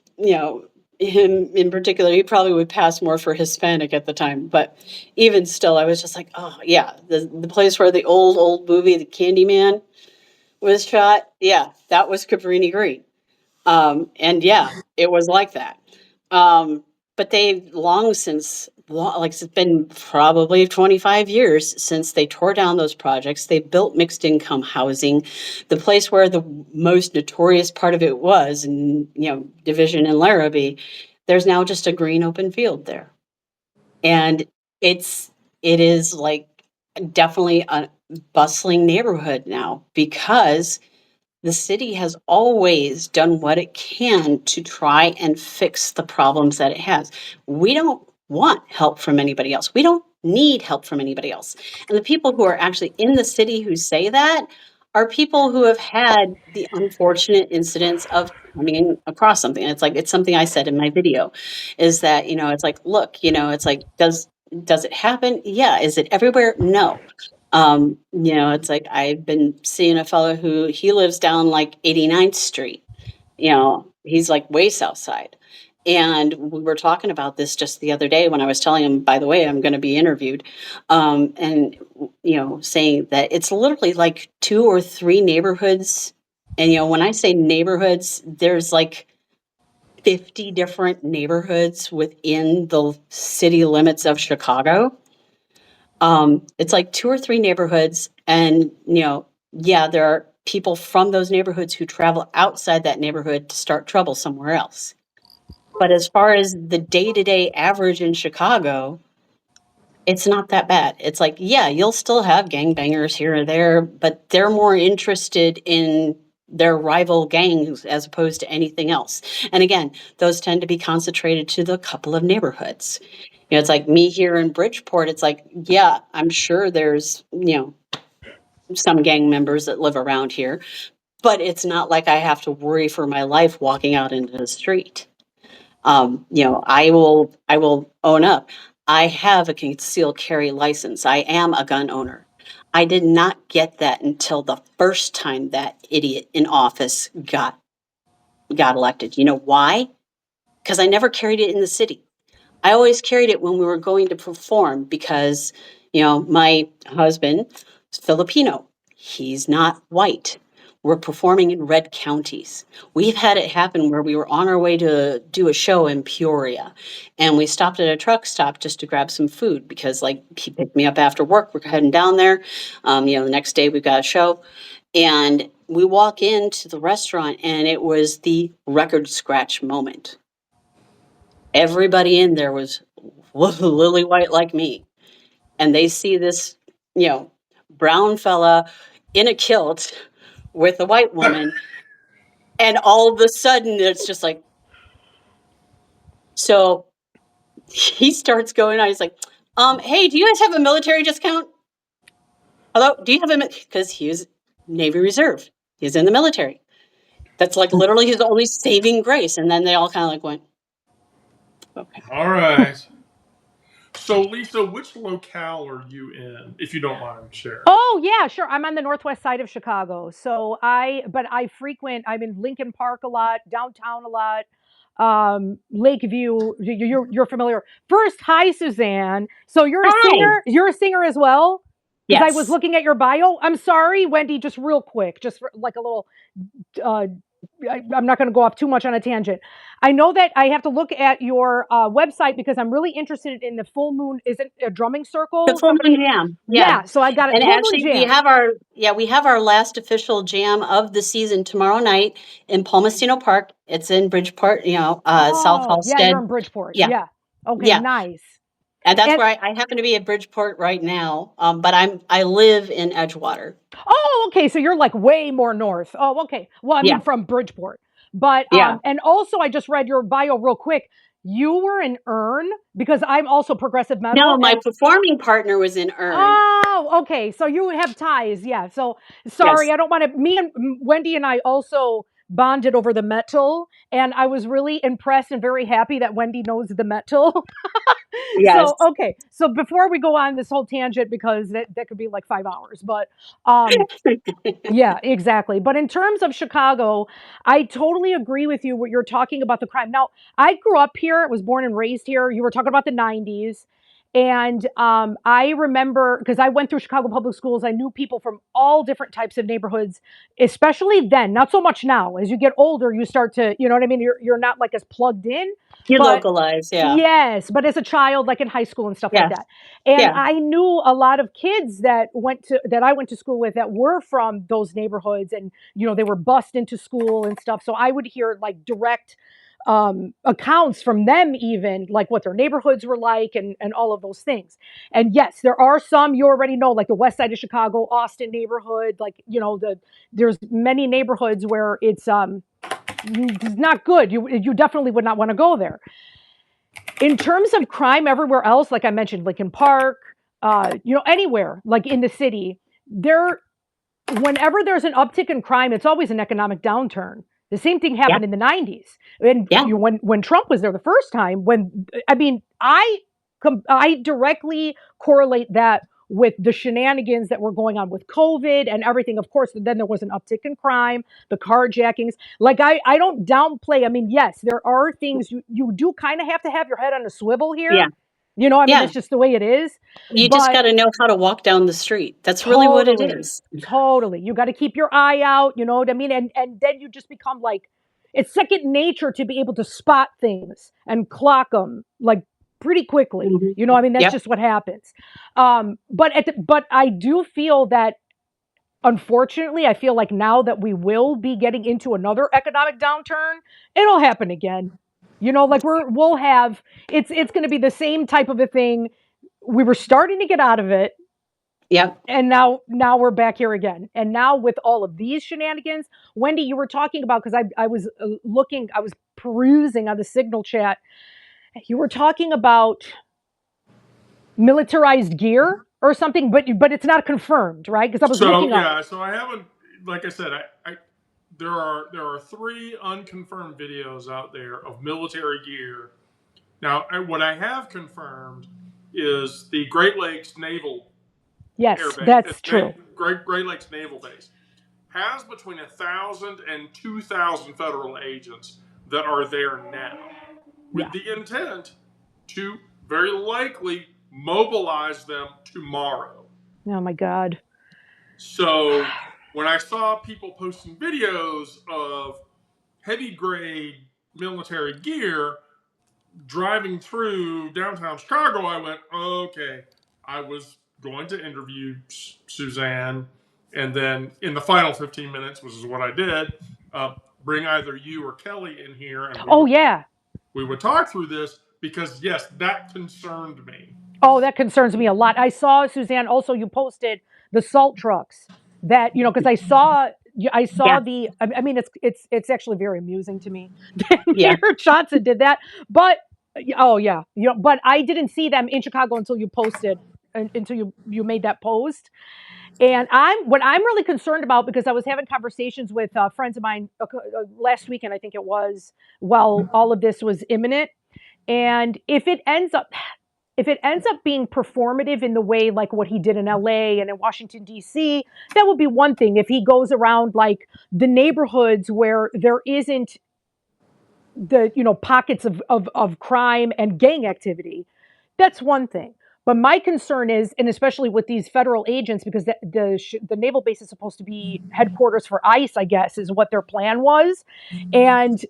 him in particular, he probably would pass more for Hispanic at the time. But even still, I was just like, oh yeah, the place where the old movie, The Candyman, was shot. Yeah, that was Cabrini Green. And yeah, it was like that. But they've long since, like it's been probably 25 years since they tore down those projects. They built mixed income housing. The place where the most notorious part of it was, in Division and Larrabee, there's now just a green open field there, and it is like definitely a bustling neighborhood now because the city has always done what it can to try and fix the problems that it has. We don't want help from anybody else. We don't need help from anybody else. And the people who are actually in the city who say that are people who have had the unfortunate incidents of coming across something. And it's something I said in my video is that, it's like, look, it's like, does it happen? Yeah. Is it everywhere? No. It's like I've been seeing a fellow who he lives down like 89th Street. He's like way south side. And we were talking about this just the other day when I was telling him, by the way, I'm going to be interviewed. And, saying that it's literally like 2 or 3 neighborhoods. And, when I say neighborhoods, there's like 50 different neighborhoods within the city limits of Chicago. It's like 2 or 3 neighborhoods, and yeah, there are people from those neighborhoods who travel outside that neighborhood to start trouble somewhere else. But as far as the day-to-day average in Chicago, it's not that bad. It's like, yeah, you'll still have gangbangers here or there, but they're more interested in their rival gangs as opposed to anything else. And again, those tend to be concentrated to the couple of neighborhoods. It's like me here in Bridgeport. It's like, yeah, I'm sure there's, some gang members that live around here, but it's not like I have to worry for my life walking out into the street. I will own up. I have a concealed carry license. I am a gun owner. I did not get that until the first time that idiot in office got elected. You know why? Because I never carried it in the city. I always carried it when we were going to perform because, my husband is Filipino. He's not white. We're performing in red counties. We've had it happen where we were on our way to do a show in Peoria, and we stopped at a truck stop just to grab some food because, like, he picked me up after work. We're heading down there. The next day we've got a show, and we walk into the restaurant, and it was the record scratch moment. Everybody in there was lily white like me, and they see this, brown fella in a kilt with a white woman, and all of a sudden it's just like, so he starts going on. He's like, hey, do you guys have a military discount? Hello, do you have because he was Navy Reserve. He's in the military. That's like literally his only saving grace. And then they all kind of like went, okay. All right. So, Lisa, which locale are you in, if you don't mind sharing? Oh yeah, sure. I'm on the northwest side of Chicago, so I'm in Lincoln Park a lot, downtown a lot, Lakeview. You're familiar. First, hi Suzanne. So you're a Hi. singer. You're a singer as well. Because I was Yes. looking at your bio. I'm sorry, Wendy. Just real quick, just for like a little uh, I'm not going to go off too much on a tangent. I know that I have to look at your website because I'm really interested in the Full Moon. Is it a drumming The circle? Full Moon Somebody, Jam. Yeah. yeah. So I got it. And Full Moon actually Jam. we have our last official jam of the season tomorrow night in Palmastino Park. It's in Bridgeport, South Oh, yeah. You're Halsted. in Bridgeport. Yeah. Yeah. Okay. Yeah. Nice. And that's And where I happen to be at Bridgeport right now. But I live in Edgewater. oh, okay. So you're like way more north. Oh, okay. Well, I Yeah. mean from Bridgeport, but Yeah. and also I just read your bio real quick. You were in Earn because I'm also progressive No, metal my and performing partner was in Earn. oh, okay. So you have ties, yeah. So sorry, Yes. I don't want to. Me and Wendy and I also bonded over the metal, and I was really impressed and very happy that Wendy knows the metal. Yes. So okay. So before we go on this whole tangent, because that could be like 5 hours, but um, yeah, exactly. But in terms of Chicago, I totally agree with you what you're talking about the crime. Now, I grew up here, was born and raised here. You were talking about the 90s. And I remember because I went through Chicago public schools, I knew people from all different types of neighborhoods, especially then, not so much now. As you get older, you start to, you know what I mean? You're not like as plugged in. You But localize, yeah. yes, but as a child, like in high school and stuff like Yeah. that. And Yeah. I knew a lot of kids that I went to school with that were from those neighborhoods and they were bused into school and stuff. So I would hear like direct accounts from them even like what their neighborhoods were like and all of those things. And yes, there are some you already know like the west side of Chicago, Austin neighborhood, like there's many neighborhoods where it's not good. You definitely would not want to go there. In terms of crime everywhere else, like I mentioned, Lincoln Park, anywhere like in the city, whenever there's an uptick in crime, it's always an economic downturn. The same thing Yeah. happened in the 90s. And Yeah. when Trump was there the first time, I directly correlate that with the shenanigans that were going on with COVID and everything. Of course, then there was an uptick in crime, the carjackings. Like I don't downplay. I mean, yes, there are things you do kind of have to have your head on a swivel Yeah. here. I mean, Yeah. that's just the way it is. You just But got to know how to walk down the street. That's really what it totally, is. totally. You got to keep your eye out, you know what I mean? And then you just become like it's second nature to be able to spot things and clock them like pretty quickly. Mhm. You know, I mean that's Yep. just what happens. But I do feel that unfortunately, I feel like now that we will be getting into another economic downturn, it'll happen again. Like we'll have it's going to be the same type of a thing. We were starting to get out of it Yep. and now we're back here again. And now with all of these shenanigans, Wendy, you were talking about because I was looking, I was perusing on the Signal chat. You were talking about militarized gear or something, but it's not confirmed, right? Because I was looking up. Yeah, so I haven't, like I said, there are 3 unconfirmed videos out there of military gear. Now, what I have confirmed is the Great Lakes Naval Yes, Air Base. that's true. Great Lakes Naval Base has between 1,000 and 2,000 federal agents that are there now, with the intent to very likely mobilize them tomorrow. Oh my God. So when I saw people posting videos of heavy grade military gear driving through downtown Chicago, I went, okay, I was going to interview Suzanne. And then in the final 15 minutes, which is what I did, bring either you or Kelly in here. And we would talk through this because, yes, that concerned me. Oh, that concerns me a lot. I saw, Suzanne, also you posted the salt trucks that, because I saw the, I mean, it's actually very amusing to me. Mayor Johnson did that, but, oh yeah, but I didn't see them in Chicago until you posted, until you made that post. And what I'm really concerned about, because I was having conversations with friends of mine last weekend, I think it was, while all of this was imminent. And if it ends up, if it ends up being performative in the way like what he did in LA and in Washington DC, that would be one thing. If he goes around like the neighborhoods where there isn't the pockets of crime and gang activity, that's one thing. But my concern is, and especially with these federal agents, because the naval base is supposed to be headquarters for ICE, I guess, is what their plan was. And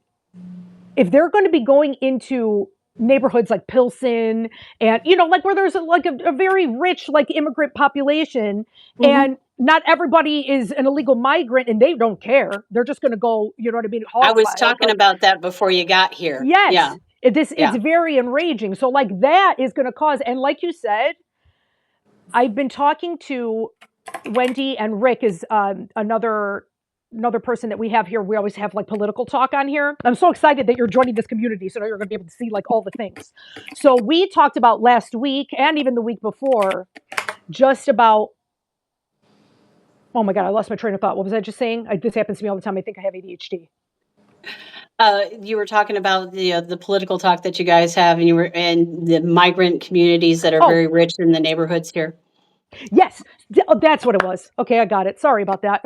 if they're going to be going into neighborhoods like Pilsen and, like where there's a very rich, like immigrant population, and not everybody is an illegal migrant and they don't care. They're just going to go, you know what I mean? I was Hog talking wild. about that before you got here. Yes. Yeah. It's very enraging. So like that is going to cause, and like you said, I've been talking to Wendy, and Rick is another person that we have here. We always have like political talk on here. I'm so excited that you're joining this community, so now you're going to be able to see like all the things. So we talked about last week and even the week before, just about. Oh my God, I lost my train of thought. What was I just saying? This happens to me all the time. I think I have ADHD. You were talking about the political talk that you guys have, and you were in the migrant communities that are very rich in the neighborhoods here. Yes, that's what it was. Okay, I got it. Sorry about that.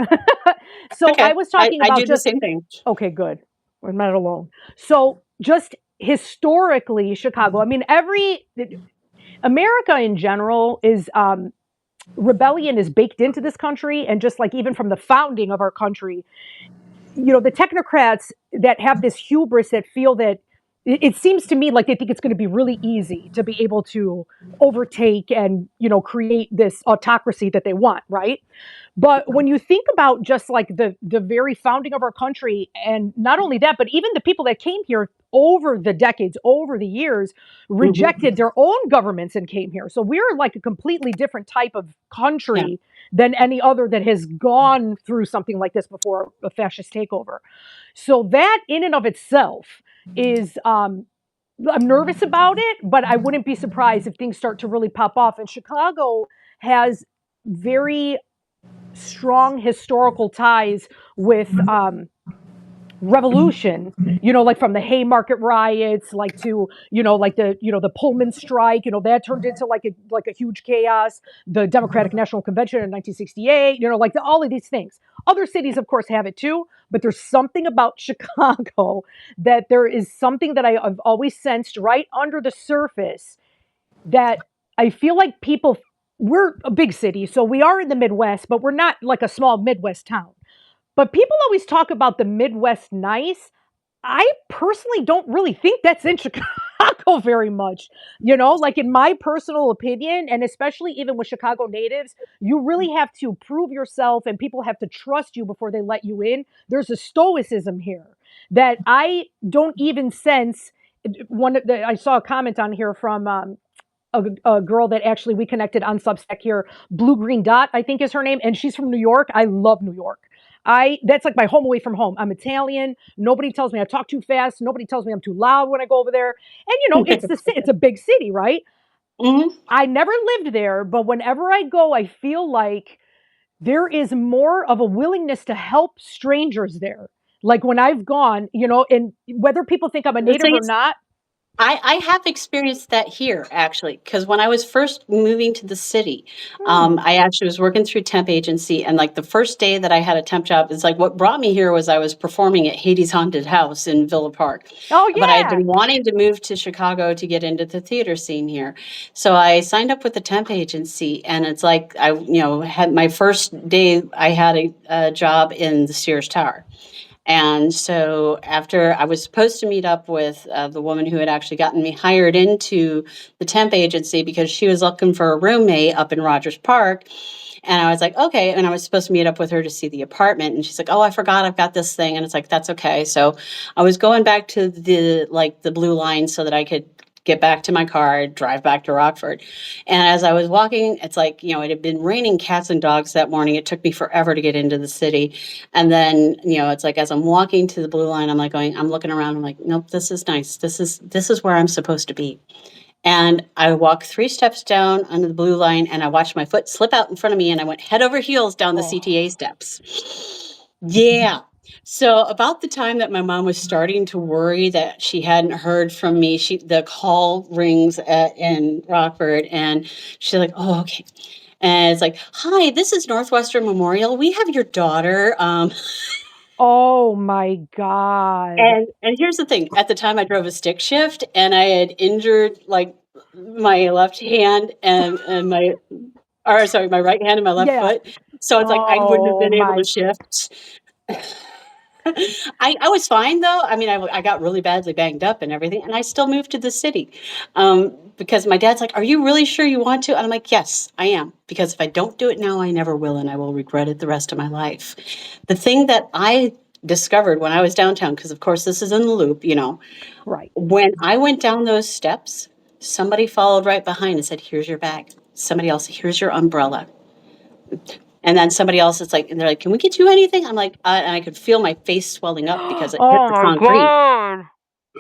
So Okay. I was talking about I do the same thing. Okay, good. We're not alone. So just historically, Chicago. I mean, America in general is rebellion is baked into this country, and just like even from the founding of our country, the technocrats that have this hubris that feel that it seems to me like they think it's going to be really easy to be able to overtake and create this autocracy that they want, right? But when you think about just like the very founding of our country, and not only that, but even the people that came here over the decades, over the years, rejected their own governments and came here. So we're like a completely different type of country than any other that has gone through something like this before, a fascist takeover. So that in and of itself is I'm nervous about it, but I wouldn't be surprised if things start to really pop off. And Chicago has very strong historical ties with revolution, like from the Haymarket riots, like to, like the Pullman strike, that turned into like a huge chaos, the Democratic National Convention in 1968, like all of these things. Other cities, of course, have it too, but there's something about Chicago that there is something that I've always sensed right under the surface that I feel like we're a big city, so we are in the Midwest, but we're not like a small Midwest town. But people always talk about the Midwest nice. I personally don't really think that's in Chicago very much. Like in my personal opinion, and especially even with Chicago natives, you really have to prove yourself and people have to trust you before they let you in. There's a stoicism here that I don't even sense. I saw a comment on here from a girl that actually we connected on Substack here, Blue Green Dot, I think is her name, and she's from New York. I love New York. That's like my home away from home. I'm Italian. Nobody tells me I talk too fast. Nobody tells me I'm too loud when I go over there. And it's a big city, right? I never lived there, but whenever I go, I feel like there is more of a willingness to help strangers there. Like when I've gone, and whether people think I'm a native or not. I have experienced that here, actually, because when I was first moving to the city, I actually was working through a temp agency, and like the first day that I had a temp job, it's like what brought me here was I was performing at Hades Haunted House in Villa Park. Oh, yeah. But I had been wanting to move to Chicago to get into the theater scene here. So I signed up with the temp agency, and it's like I had my first day, I had a job in the Sears Tower. And so after I was supposed to meet up with the woman who had actually gotten me hired into the temp agency because she was looking for a roommate up in Rogers Park. And I was like, okay. And I was supposed to meet up with her to see the apartment. And she's like, oh, I forgot I've got this thing. And it's like, that's okay. So I was going back to the blue line so that I could get back to my car, drive back to Rockford. And as I was walking, it's like, it had been raining cats and dogs that morning. It took me forever to get into the city. And then, it's like, as I'm walking to the blue line, I'm looking around. I'm like, nope, this is nice. This is where I'm supposed to be. And I walked 3 steps down under the blue line and I watched my foot slip out in front of me and I went head over heels down the CTA steps. Yeah. So about the time that my mom was starting to worry that she hadn't heard from me, the call rings in Rockford, and she's like, "Oh, okay." And it's like, "Hi, this is Northwestern Memorial. We have your daughter." Oh my God. And here's the thing: at the time, I drove a stick shift, and I had injured like my left hand and my, or sorry, my right hand and my left Yeah. foot. So it's like I wouldn't have Oh been able my. to shift. I was fine though. I mean, I got really badly banged up and everything, and I still moved to the city because my dad's like, "Are you really sure you want to?" And I'm like, "Yes, I am. Because if I don't do it now, I never will, and I will regret it the rest of my life." The thing that I discovered when I was downtown, because of course this is in the loop, Right. when I went down those steps, somebody followed right behind and said, "Here's your bag." Somebody else, "Here's your umbrella." And then somebody else is like, and they're like, "Can we get you anything?" I'm like, and I could feel my face swelling up because it hit Oh the my concrete. God.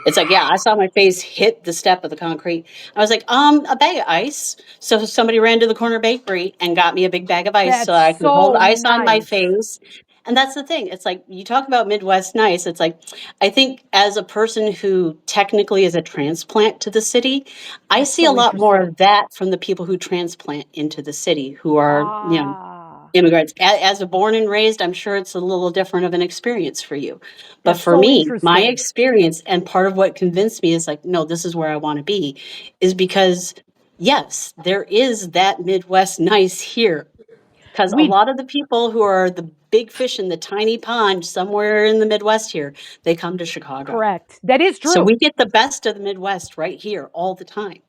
It's like, yeah, I saw my face hit the step of the concrete. I was like, a bag of ice. So somebody ran to the corner bakery and got me a big bag of ice so That's I could hold so ice on my nice. face. And that's the thing. It's like, you talk about Midwest nice. It's like, I think as a person who technically is a transplant to the city, I That's see a so lot more interesting. of that from the people who transplant into the city who are, Ah, immigrants. As a born and raised, I'm sure it's a little different of an experience for you. But that's for so me, my interesting. experience and part of what convinced me is like, no, this is where I want to be, is because, yes, there is that Midwest nice here. Because a We lot of the people who are the big fish in the tiny pond somewhere in the Midwest here, they come to Chicago. correct. That is So true. we get the best of the Midwest right here all the time.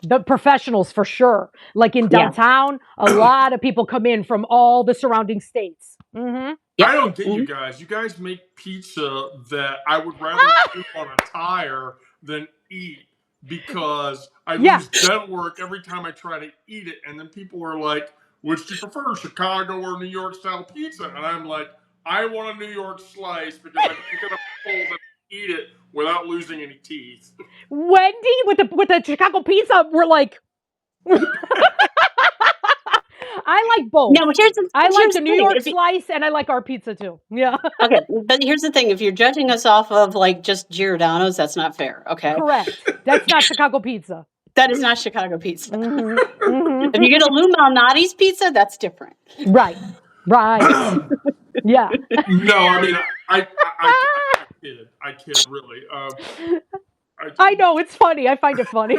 The professionals for sure. Like in Yeah. downtown, a lot of people come in from all the surrounding states. Mm-hmm. Yep. I don't get you Mhm. guys. You guys make pizza that I would rather poop on a tire than eat because I Yeah. lose dental work every time I try to eat it. And then people are like, which do you prefer, Chicago or New York style pizza? And I'm like, I want a New York slice because I can pick it up cold and eat it without losing any teeth. Wendy with the Chicago pizza, we're like, I like both. Now, here's the, I like here's the the New thing. York slice and I like our pizza too. Yeah. Okay, but here's the thing. If you're judging us off of like just Giordano's, that's not fair. Okay. Correct. That's not Chicago pizza. That is not Chicago pizza. Mm-hmm. Mm-hmm. If you get a Lou Malnati's pizza, that's different. Right. Right. Yeah. No, I mean, I kid. I kid, really. I know, it's funny. I find it funny.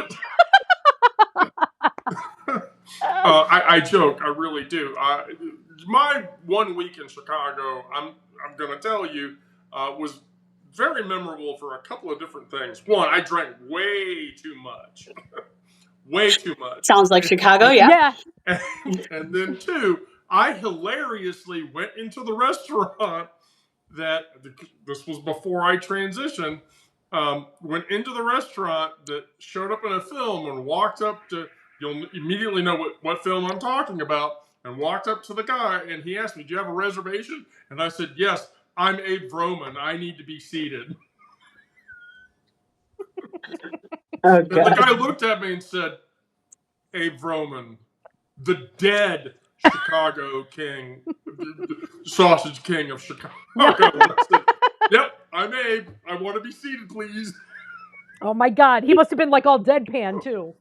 I joke. I really do. My 1 week in Chicago, I'm gonna tell you, was very memorable for a couple of different things. One, I drank way too much, way too much, Sounds like Chicago, yeah. Yeah. and then two, I hilariously went into the restaurant that this was before I transitioned. Went into the restaurant that showed up in a film and walked up to, you'll immediately know what film I'm talking about, and walked up to the guy and he asked me, "Do you have a reservation?" And I said, "Yes, I'm Abe Vroman. I need to be seated." Oh, And the God. guy looked at me and said, "Abe Vroman, the dead Chicago king, sausage king of Chicago." I said, "Yep, I'm Abe. I want to be seated, please." Oh my God. He must have been like all deadpan too.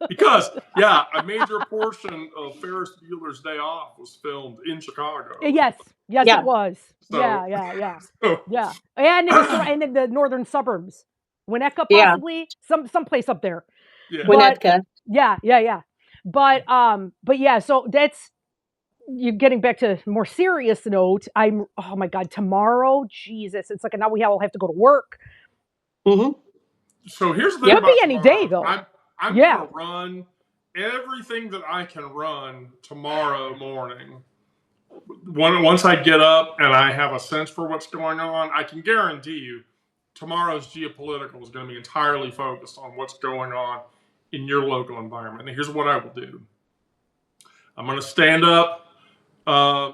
Because, yeah, a major portion of Ferris Bueller's Day Off was filmed in Chicago. Yes. Yes, Yeah. it was. So- Yeah. So, Yeah. And in the northern suburbs. Winnetka, Yeah. possibly. Someplace up there. yeah. But Winnetka. yeah. But yeah, so that's, you getting back to a more serious note. Oh my God, tomorrow, Jesus, it's like now we all have to go to work. Hmm. So here's the thing Could about be any tomorrow. day though. I'm Yeah. going to run everything that I can run tomorrow morning. Once I get up and I have a sense for what's going on, I can guarantee you tomorrow's geopolitical is going to be entirely focused on what's going on in your local environment. And here's what I will do. I'm going to stand up a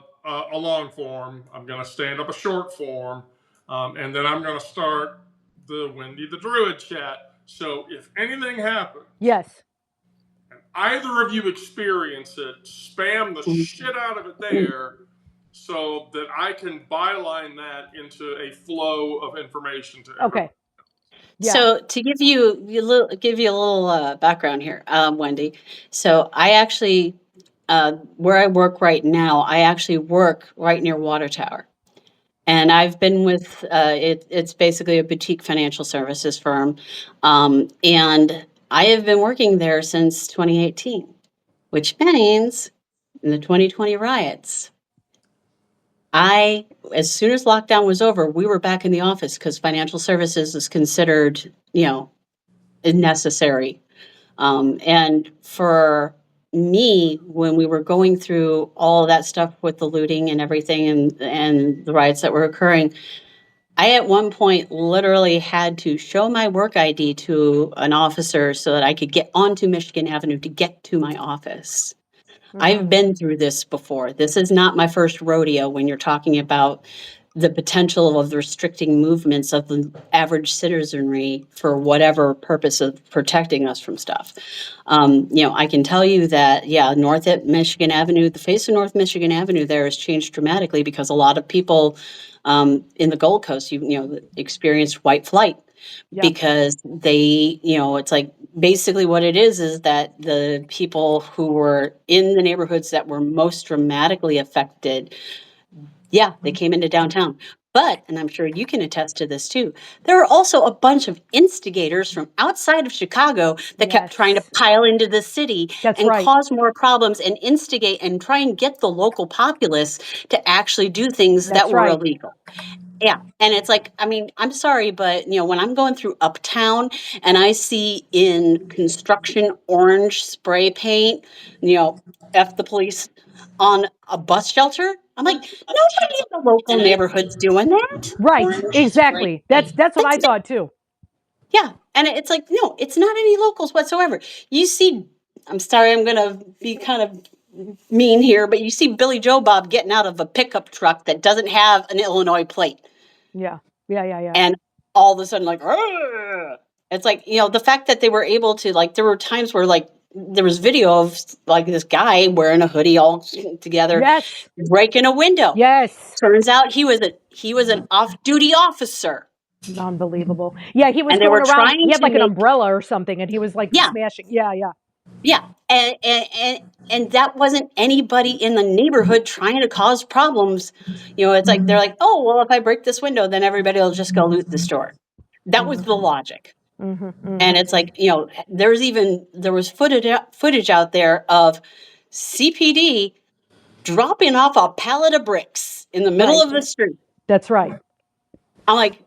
long form. I'm going to stand up a short form. And then I'm going to start the Wendy the Druid chat. So if anything happens, Yes. and either of you experience it, spam the shit out of it there. so that I can byline that into a flow of information to everyone. Okay. Yeah. So to give you a little background here, Wendy. So I actually, where I work right now, I actually work right near Water Tower, and I've been with it's basically a boutique financial services firm, and I have been working there since 2018, which means in the 2020 riots, as soon as lockdown was over, we were back in the office because financial services is considered, necessary. And for me, when we were going through all of that stuff with the looting and everything and the riots that were occurring, I at one point literally had to show my work ID to an officer so that I could get onto Michigan Avenue to get to my office. I've been through this before. This is not my first rodeo when you're talking about the potential of restricting movements of the average citizenry for whatever purpose of protecting us from stuff. I can tell you that, north at Michigan Avenue, the face of North Michigan Avenue there has changed dramatically because a lot of people in the Gold Coast, experienced white flight. Yeah. Because they, it's like basically what it is that the people who were in the neighborhoods that were most dramatically affected, they came into downtown. But, and I'm sure you can attest to this too, there were also a bunch of instigators from outside of Chicago that kept trying to Yes. pile into the city That's and right. cause more problems and instigate and try and get the local populace to actually do things that That's were right. illegal. Yeah, and it's like, I mean, I'm sorry, but, when I'm going through Uptown and I see in construction orange spray paint, F the police on a bus shelter, I'm like, nobody in the local neighborhood's doing that. Right. Exactly. That's what I That's thought too. Yeah, and it's like, no, it's not any locals whatsoever. You see, I'm sorry, I'm gonna be kind of mean here, but you see Billy Joe Bob getting out of a pickup truck that doesn't have an Illinois plate. Yeah. Yeah. And all of a sudden, like, "Argh!" It's like, the fact that they were able to, like, there were times where, like, there was video of, like, this guy wearing a hoodie all together, Yes. breaking a window. Yes. Turns out he was an off-duty officer, Unbelievable. Yeah, he was and they were going around. He trying had to like an make umbrella or something, and he was like yeah, smashing. Yeah. yeah, and that wasn't anybody in the neighborhood trying to cause problems. It's like they're like, oh well, if I break this window, then everybody will just go loot the store. That was the logic. And it's like, there was footage out there of CPD dropping off a pallet of bricks in the middle Right. of the street. That's right. I'm like,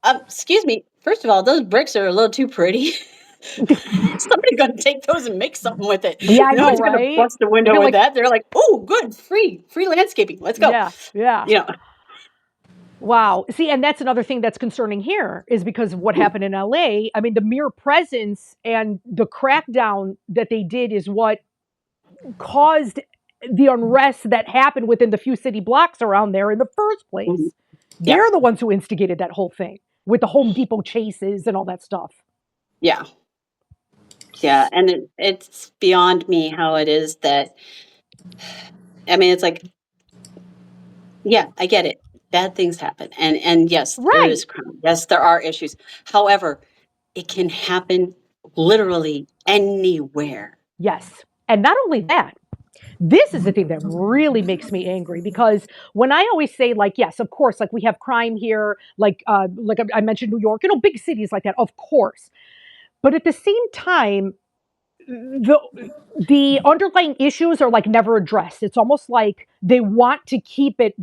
excuse me. First of all, those bricks are a little too pretty. Somebody's going to take those and make something with it. Yeah, I know, Nobody's going to right? bust the window You're with like, that. They're like, oh, good, free landscaping. Let's go. yeah. Wow. See, and that's another thing that's concerning here is because of what happened in LA. I mean, the mere presence and the crackdown that they did is what caused the unrest that happened within the few city blocks around there in the first place. Mhm. They're the ones who instigated that whole thing with the Home Depot chases and all that stuff. Yeah. Yeah. And it's beyond me how it is that, I mean, it's like, yeah, I get it. Bad things happen. And yes, there Right. is crime. Yes, there are issues. However, it can happen literally anywhere. Yes. And not only that, this is the thing that really makes me angry because when I always say, like, yes, of course, like we have crime here, like I mentioned New York, big cities like that, of course. But at the same time, the underlying issues are like never addressed. It's almost like they want to keep it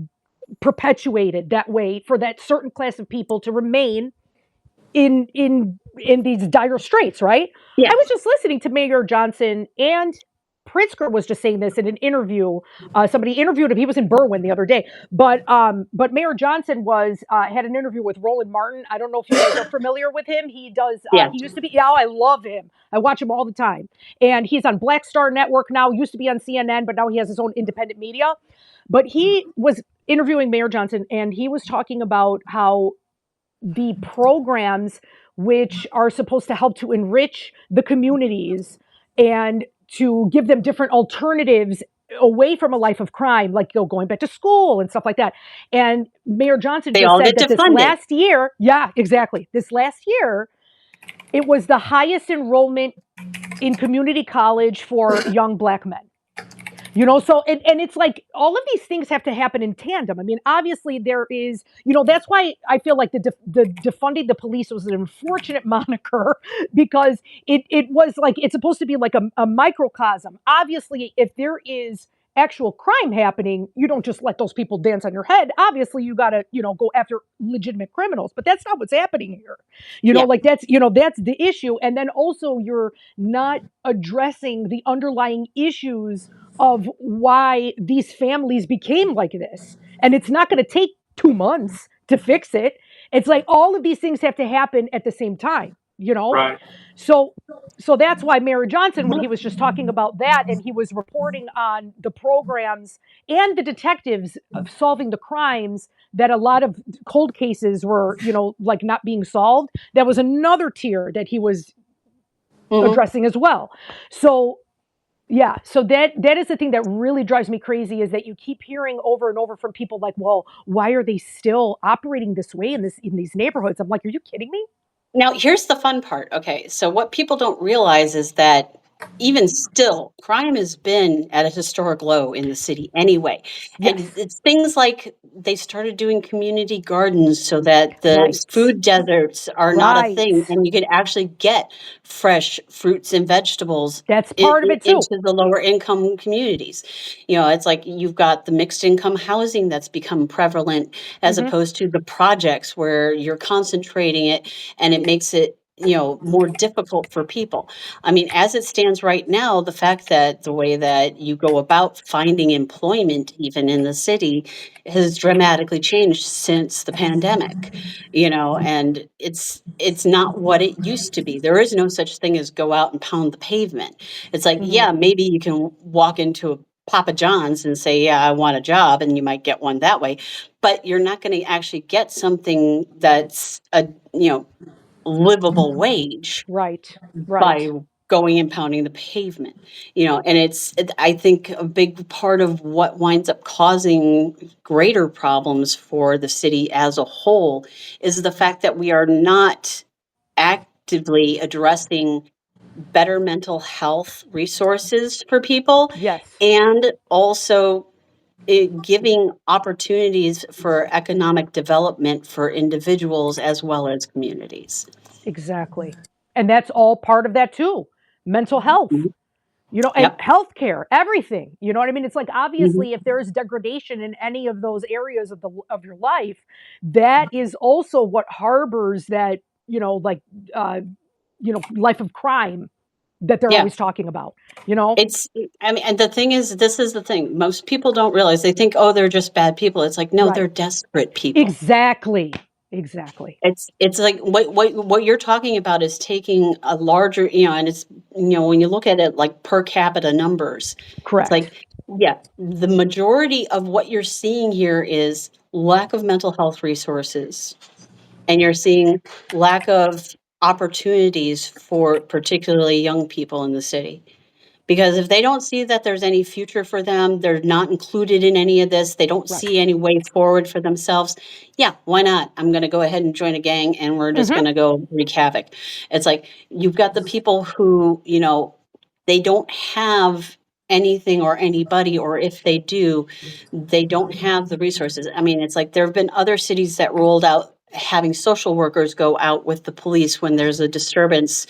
perpetuated that way for that certain class of people to remain in these dire straits, right? Yeah. I was just listening to Mayor Johnson, and Pritzker was just saying this in an interview. Somebody interviewed him. He was in Berwyn the other day, but Mayor Johnson was had an interview with Roland Martin. I don't know if you guys are familiar with him. He does. Yeah. He used to be. Yeah, I love him. I watch him all the time, and he's on Black Star Network now. Used to be on CNN, but now he has his own independent media. But he was interviewing Mayor Johnson, and he was talking about how the programs which are supposed to help to enrich the communities and to give them different alternatives away from a life of crime, like going back to school and stuff like that. And Mayor Johnson They just all said get that this defunded. last year, yeah, exactly. This last year, it was the highest enrollment in community college for young Black men. So and it's like all of these things have to happen in tandem. I mean, obviously there is, that's why I feel like the defunding the police was an unfortunate moniker, because it was like, it's supposed to be like a microcosm. Obviously, if there is actual crime happening, you don't just let those people dance on your head. Obviously, you got to, go after legitimate criminals, but that's not what's happening here. Yeah. Like that's the issue. And then also you're not addressing the underlying issues of why these families became like this. And it's not going to take 2 months to fix it. It's like all of these things have to happen at the same time, Right. So that's why Mayor Johnson, when he was just talking about that, and he was reporting on the programs and the detectives of solving the crimes, that a lot of cold cases were, like not being solved. That was another tier that he was addressing as well. So yeah, so that is the thing that really drives me crazy, is that you keep hearing over and over from people like, well, why are they still operating this way in these neighborhoods? I'm like, are you kidding me? Now, here's the fun part. Okay, so what people don't realize is that even still, crime has been at a historic low in the city anyway. Yes. And it's things like they started doing community gardens so that the Right. food deserts are not a Right. thing, and you can actually get fresh fruits and vegetables That's part of it too. into the lower income communities. It's like you've got the mixed income housing that's become prevalent, as opposed to the projects where you're concentrating it, and it makes it more difficult for people. I mean, as it stands right now, the fact that the way that you go about finding employment even in the city has dramatically changed since the pandemic, and it's not what it used to be. There is no such thing as go out and pound the pavement. It's like, yeah, maybe you can walk into a Papa John's and say, yeah, I want a job, and you might get one that way, but you're not going to actually get something that's a livable wage Right. by going and pounding the pavement. And I think a big part of what winds up causing greater problems for the city as a whole is the fact that we are not actively addressing better mental health resources for people, Yes. and also giving opportunities for economic development for individuals as well as communities. Exactly. And that's all part of that too. Mental health, Mhm. and Yep. healthcare, everything. You know what I mean? It's like, Mhm. obviously, if there is degradation in any of those areas of your life, that is also what harbors that, like, life of crime that they're Yeah. always talking about. I mean, and the thing is, this is the thing. Most people don't realize. They think, oh, they're just bad people. It's like, no, Right. they're desperate people. Exactly. It's like what you're talking about is taking a larger, and it's, when you look at it like per capita numbers, it's Correct. like, yeah, the majority of what you're seeing here is lack of mental health resources, and you're seeing lack of opportunities for particularly young people in the city. Because if they don't see that there's any future for them, they're not included in any of this, they don't Right. see any way forward for themselves, yeah, why not? I'm going to go ahead and join a gang, and we're just going to go wreak havoc. It's like you've got the people who, they don't have anything or anybody, or if they do, they don't have the resources. I mean, it's like there have been other cities that rolled out having social workers go out with the police when there's a disturbance,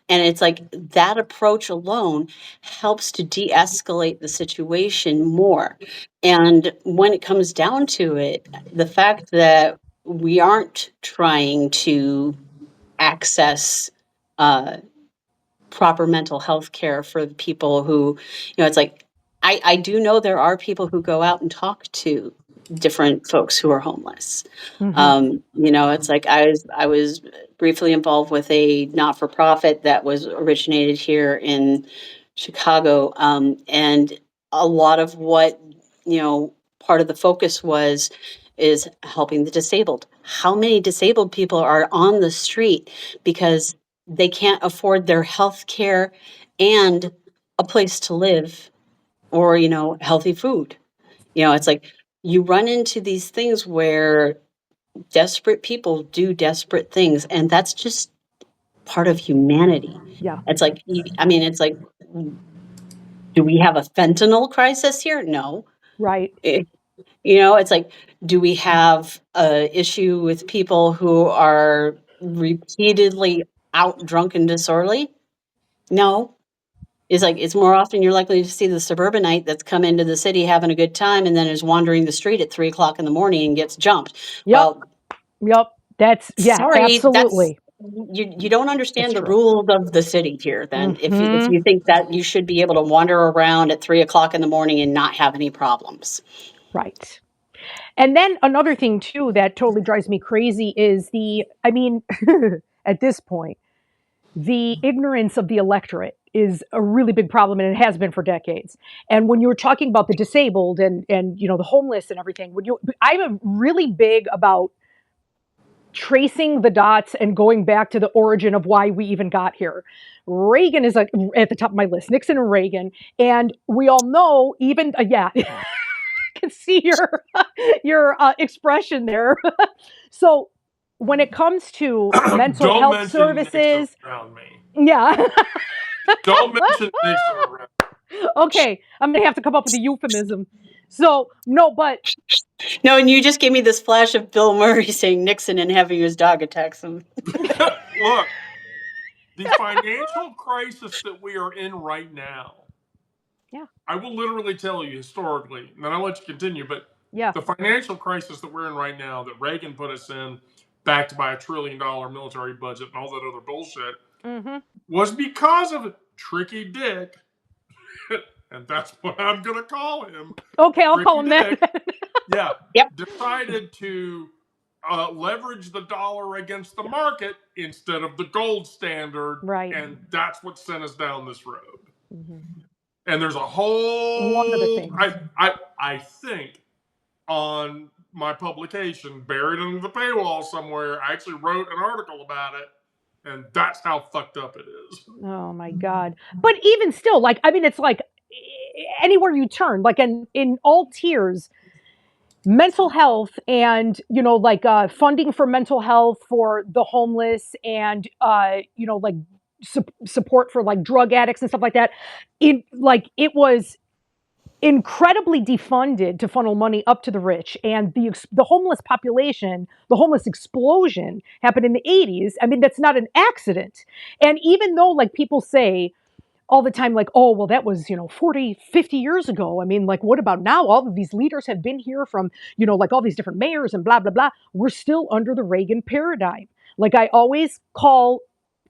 and it's like that approach alone helps to de-escalate the situation more. And when it comes down to it, the fact that we aren't trying to access proper mental health care for the people who, it's like, I do know there are people who go out and talk to different folks who are homeless. It's like I was briefly involved with a not-for-profit that was originated here in Chicago, and a lot of what part of the focus is helping the disabled. How many disabled people are on the street because they can't afford their health care and a place to live or, healthy food. It's like you run into these things where desperate people do desperate things, and that's just part of humanity. Yeah. It's like, it's like, do we have a fentanyl crisis here? No. Right. It's like, do we have a issue with people who are repeatedly out drunk and disorderly? No. It's like, it's more often you're likely to see the suburbanite that's come into the city having a good time and then is wandering the street at 3 o'clock in the morning and gets jumped. Yep. Well, That's sorry, that's absolutely. you don't understand the true. rules of the city here. Then, if Mhm. you think that you should be able to wander around at 3 o'clock in the morning and not have any problems. Right. And then another thing too that totally drives me crazy is at this point, the ignorance of the electorate is a really big problem, and it has been for decades. And when you were talking about the disabled and the homeless and everything, I'm really big about tracing the dots and going back to the origin of why we even got here. Reagan is at the top of my list, Nixon and Reagan. And we all know, even, yeah, I can see your expression there. So when it comes to mental Don't health mention Nixon services, around me. yeah. Don't mention Nixon around me. Okay, I'm going to have to come up with a euphemism. So, no, but No, and you just gave me this flash of Bill Murray saying Nixon and having his dog attack him. Look, the financial crisis that we are in right now. Yeah. I will literally tell you historically, and then I'll let you continue, but yeah, the financial crisis that we're in right now, that Reagan put us in, backed by $1 trillion military budget and all that other bullshit, was because of Tricky Dick, and that's what I'm going to call him. Okay, I'll call him Dick, that. Yeah. Yep. Decided to leverage the dollar against the market instead of the gold standard. Right. And that's what sent us down this road. Mhm. And there's a whole One other thing. I think on my publication, buried under the paywall somewhere, I actually wrote an article about it. And that's how fucked up it is. Oh my God. But even still, it's like anywhere you turn, like in all tiers, mental health and, funding for mental health for the homeless and, support for like drug addicts and stuff like that. It was incredibly defunded to funnel money up to the rich, and the homeless population, the homeless explosion happened in the 80s. I mean, that's not an accident. And even though like people say all the time, like, oh, well, that was 40, 50 years ago. I mean, like, what about now? All of these leaders have been here from like all these different mayors and blah blah blah. We're still under the Reagan paradigm. Like, I always call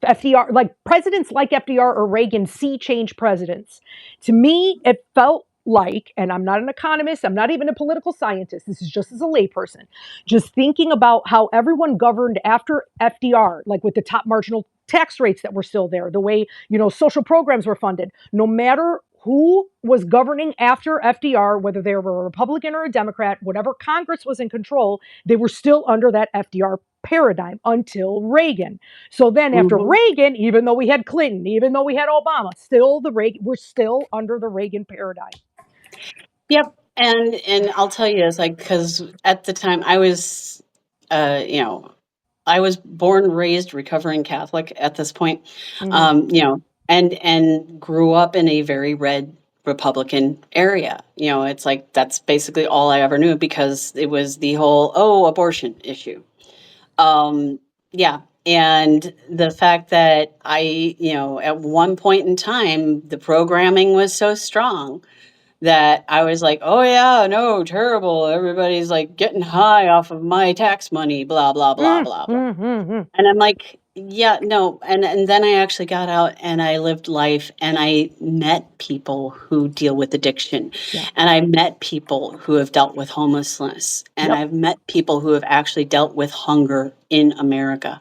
FDR, like, presidents like FDR or Reagan, sea change presidents. To me, it felt like, and I'm not an economist, I'm not even a political scientist, this is just as a layperson, just thinking about how everyone governed after FDR, like with the top marginal tax rates that were still there, the way, social programs were funded, no matter who was governing after FDR, whether they were a Republican or a Democrat, whatever Congress was in control, they were still under that FDR paradigm until Reagan. So then after Reagan, even though we had Clinton, even though we had Obama, we're still under the Reagan paradigm. Yep. And I'll tell you, it's like, because at the time I was, I was born, raised, recovering Catholic at this point, and grew up in a very red Republican area. It's like, that's basically all I ever knew, because it was the whole, abortion issue. Yeah. And the fact that I, at one point in time, the programming was so strong that I was like, oh yeah, no, terrible. Everybody's like getting high off of my tax money, blah, blah, blah, blah, blah. And I'm like, yeah, no. And then I actually got out and I lived life, and I met people who deal with addiction. Yeah. And I met people who have dealt with homelessness. And I've met people who have actually dealt with hunger in America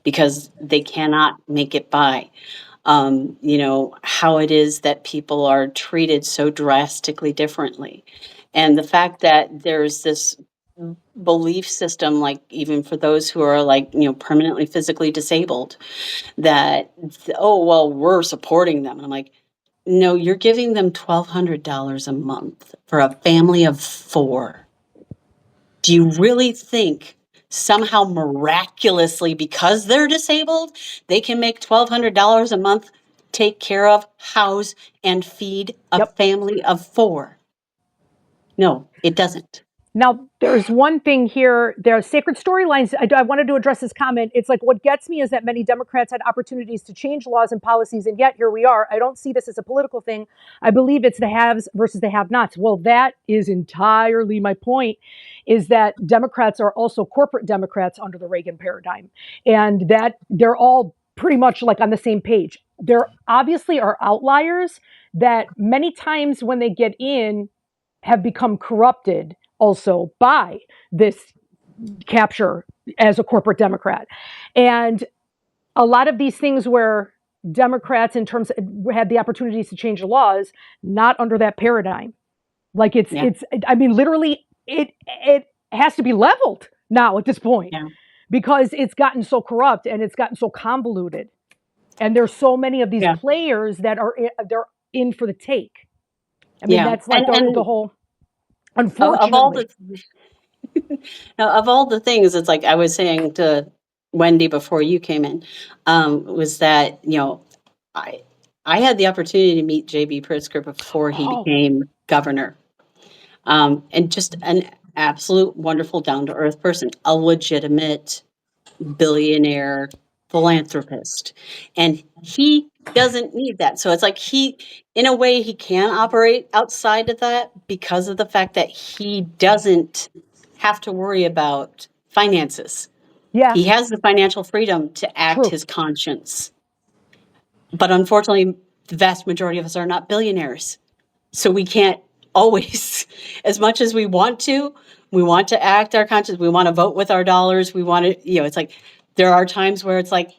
because they cannot make it by. How it is that people are treated so drastically differently. And the fact that there's this belief system, like even for those who are like, permanently physically disabled, that, oh, well, we're supporting them. And I'm like, No, you're giving them $1,200 a month for a family of 4. Do you really think somehow miraculously, because they're disabled, they can make $1,200 a month, take care of, house, and feed a Yep. family of 4? No, it doesn't. Now, there's one thing here. There are sacred storylines. I wanted to address this comment. It's like, what gets me is that many Democrats had opportunities to change laws and policies, and yet here we are. I don't see this as a political thing. I believe it's the haves versus the have-nots. Well, that is entirely my point, is that Democrats are also corporate Democrats under the Reagan paradigm, and that they're all pretty much like on the same page. There obviously are outliers that many times when they get in have become corrupted also by this capture as a corporate Democrat. And a lot of these things where Democrats in terms had the opportunities to change the laws, not under that paradigm. Like Yeah. I mean, literally it has to be leveled now at this point Yeah. because it's gotten so corrupt and it's gotten so convoluted. And there's so many of these Yeah. players that they're in for the take. I mean, Yeah. that's like And the whole, of all unfortunately. now, of all the things, it's like I was saying to Wendy before you came in, was that, I had the opportunity to meet J.B. Pritzker before he Oh, became governor, and just an absolute wonderful, down-to-earth person, a legitimate billionaire philanthropist. And he doesn't need that. So it's like in a way, he can operate outside of that because of the fact that he doesn't have to worry about finances. yeah, He has the financial freedom to act true. his conscience. But unfortunately, the vast majority of us are not billionaires. So we can't always, as much as we want to act our conscience, we want to vote with our dollars, we want to, it's like there are times where it's like,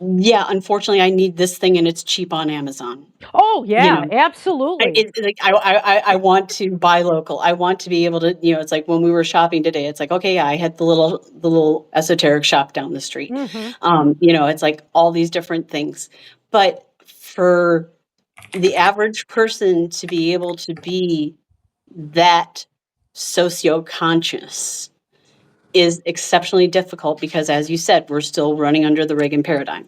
yeah, unfortunately, I need this thing and it's cheap on Amazon. Oh, You yeah, know, absolutely. it's like I want to buy local. I want to be able to, it's like when we were shopping today, it's like, okay, yeah, I had the little esoteric shop down the street. It's like all these different things. But for the average person to be able to be that socio-conscious is exceptionally difficult because, as you said, we're still running under the Reagan paradigm.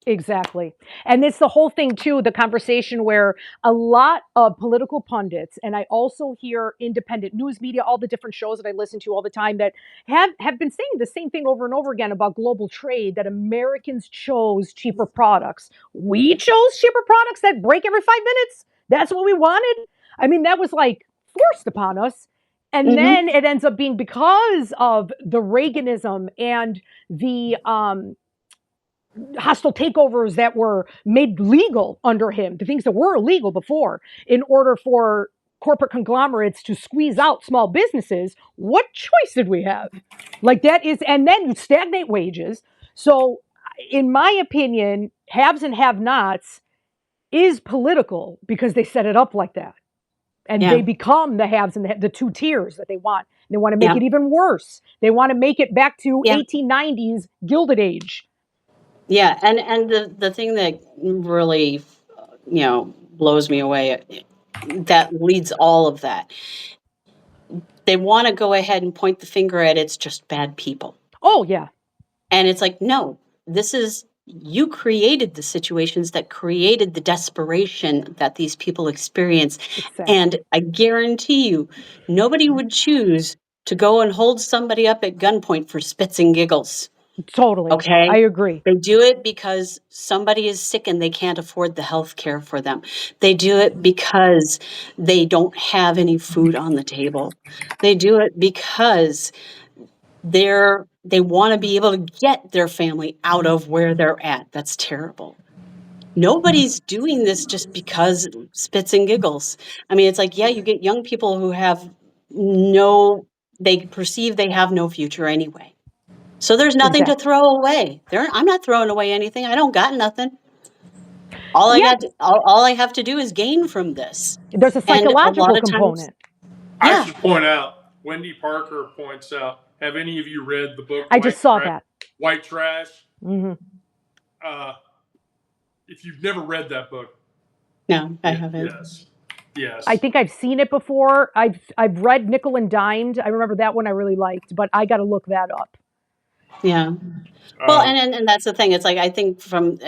Exactly. And it's the whole thing, too, the conversation where a lot of political pundits, and I also hear independent news media, all the different shows that I listen to all the time that have been saying the same thing over and over again about global trade, that Americans chose cheaper products. We chose cheaper products that break every 5 minutes. That's what we wanted. I mean, that was like forced upon us. And then it ends up being because of the Reaganism and the hostile takeovers that were made legal under him, the things that were illegal before, in order for corporate conglomerates to squeeze out small businesses. What choice did we have? Like that is, and then you stagnate wages. So, in my opinion, haves and have-nots is political because they set it up like that. And they become the haves and the two tiers that they want. They want to make it even worse. They want to make it back to 1890s Gilded Age. Yeah, and the thing that really, blows me away, that leads all of that. They want to go ahead and point the finger at it's just bad people. Oh, yeah. And it's like, no, you created the situations that created the desperation that these people experience. Exactly. And I guarantee you, nobody would choose to go and hold somebody up at gunpoint for spits and giggles. Totally. Okay. I agree. They do it because somebody is sick and they can't afford the health care for them. They do it because they don't have any food on the table. They do it because they want to be able to get their family out of where they're at. That's terrible. Nobody's doing this just because spits and giggles. I mean, it's like, yeah, you get young people who they perceive they have no future anyway. So there's nothing to throw away. I'm not throwing away anything. I don't got nothing. All I have to do is gain from this. There's a psychological component. I should point out, Wendy Parker points out, have any of you read the book? I just saw that. White Trash? Mm-hmm. If you've never read that book, No, I Yeah, haven't. yes. I Yes. think I've seen it before. I've read Nickel and Dimed. I remember that one I really liked, but I got to look that up. Yeah. Well, Um, and that's the thing. It's like I think from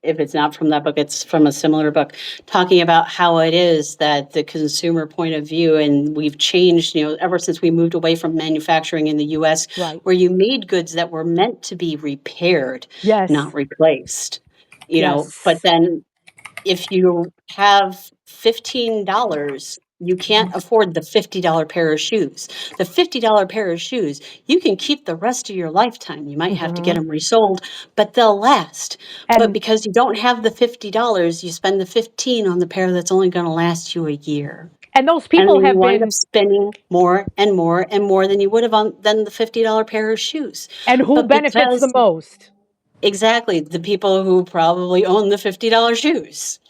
if it's not from that book, it's from a similar book talking about how it is that the consumer point of view, and we've changed, ever since we moved away from manufacturing in the U.S., Right. where you made goods that were meant to be repaired, not Yes. replaced. But Yes. then if you have $15, you can't afford the $50 pair of shoes. The $50 pair of shoes, you can keep the rest of your lifetime. You might have to get Hmm. them resold, but they'll last. But And because you don't have the $50, you spend the 15 on the pair that's only going to last you a year. those And people then you have wind up been, spending more and more and more than you would have on than the $50 pair of shoes. and who But benefits the because most? exactly the people who probably own the $50 shoes.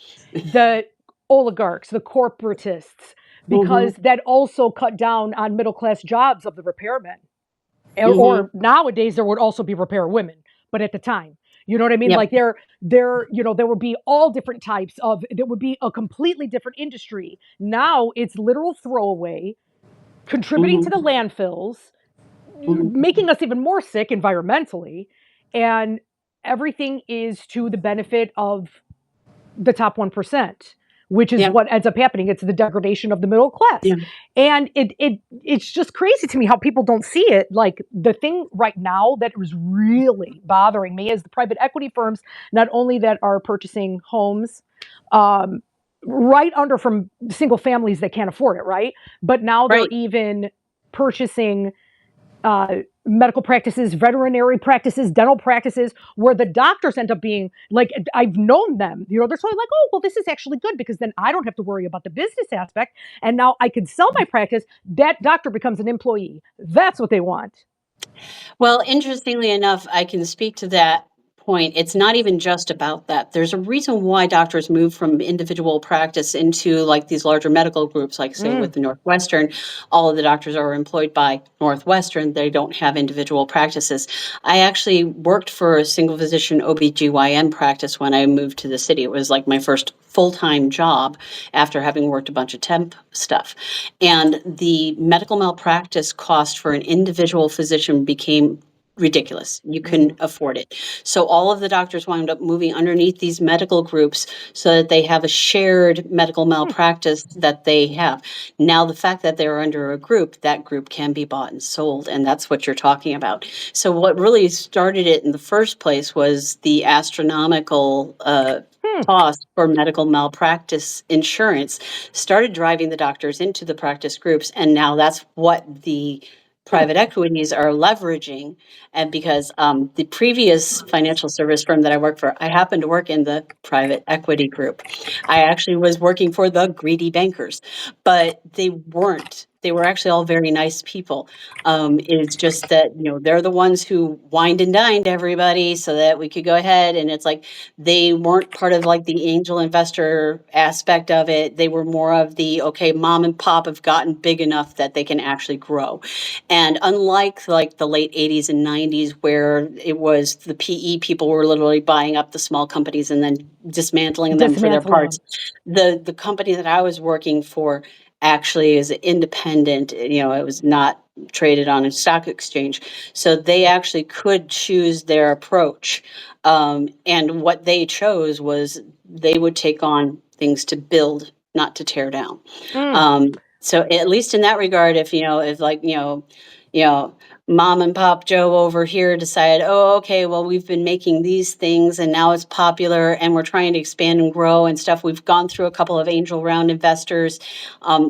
The oligarchs, the corporatists, Hmm. because that also cut down on middle class jobs of the repairmen. Hmm. Or nowadays there would also be repair women, but at the time, you know what I mean? Yep. Like there would be all different types of, there would be a completely different industry. Now it's literal throwaway, contributing to the Hmm. landfills, Hmm. making us even more sick environmentally, and everything is to the benefit of the top 1%, which is Yeah. what ends up happening. It's the degradation of the middle class. Yeah. And it's just crazy to me how people don't see it. Like the thing right now that was really bothering me is the private equity firms, not only that are purchasing homes um, right under from single families that can't afford it, right? But now they're Right. even purchasing medical practices, veterinary practices, dental practices, where the doctors end up being like, I've known them, they're sort of like, oh, well, this is actually good because then I don't have to worry about the business aspect. And now I can sell my practice. That doctor becomes an employee. That's what they want. Well, interestingly enough, I can speak to that point. It's not even just about that. There's a reason why doctors move from individual practice into like these larger medical groups, like say Mm, with the Northwestern, all of the doctors are employed by Northwestern. They don't have individual practices. I actually worked for a single physician OBGYN practice when I moved to the city. It was like my first full-time job after having worked a bunch of temp stuff. And the medical malpractice cost for an individual physician became ridiculous. You couldn't mm, afford it. So all of the doctors wound up moving underneath these medical groups so that they have a shared medical mm, malpractice that they have. Now, the fact that they're under a group, that group can be bought and sold. And that's what you're talking about. So what really started it in the first place was the astronomical mm. cost for medical malpractice insurance started driving the doctors into the practice groups. And now that's what the private equities are leveraging. And because the previous financial service firm that I worked for, I happened to work in the private equity group. I actually was working for the greedy bankers, but they weren't. They were actually all very nice people. It's just that, they're the ones who wined and dined everybody so that we could go ahead. And it's like they weren't part of like the angel investor aspect of it. They were more of the, okay, mom and pop have gotten big enough that they can actually grow. And unlike like the late 80s and 90s, where it was the PE people were literally buying up the small companies and then dismantling them for their Dismantling parts, them. the company that I was working for actually is independent. It was not traded on a stock exchange. So they actually could choose their approach. And what they chose was they would take on things to build, not to tear down. Mm, So at least in that regard, if like, you know, mom and pop Joe over here decided, oh, okay, well, we've been making these things and now it's popular and we're trying to expand and grow and stuff. We've gone through a couple of angel round investors.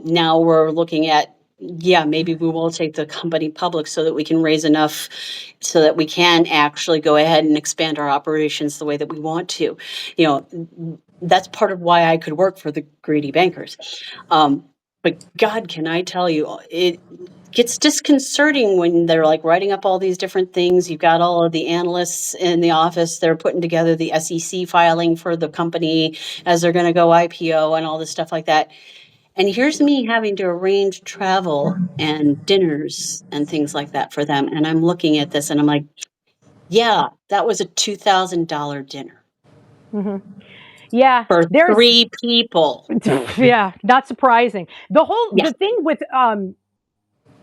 Now we're looking at, yeah, maybe we will take the company public so that we can raise enough so that we can actually go ahead and expand our operations the way that we want to. That's part of why I could work for the greedy bankers. But God, can I tell you, it gets disconcerting when they're like writing up all these different things. You've got all of the analysts in the office, they're putting together the SEC filing for the company as they're going to go IPO and all this stuff like that. And here's me having to arrange travel and dinners and things like that for them. And I'm looking at this and I'm like, yeah, that was a $2,000 dinner. mhm. Yeah, for there's 3 people. yeah, not surprising. Yeah. The thing with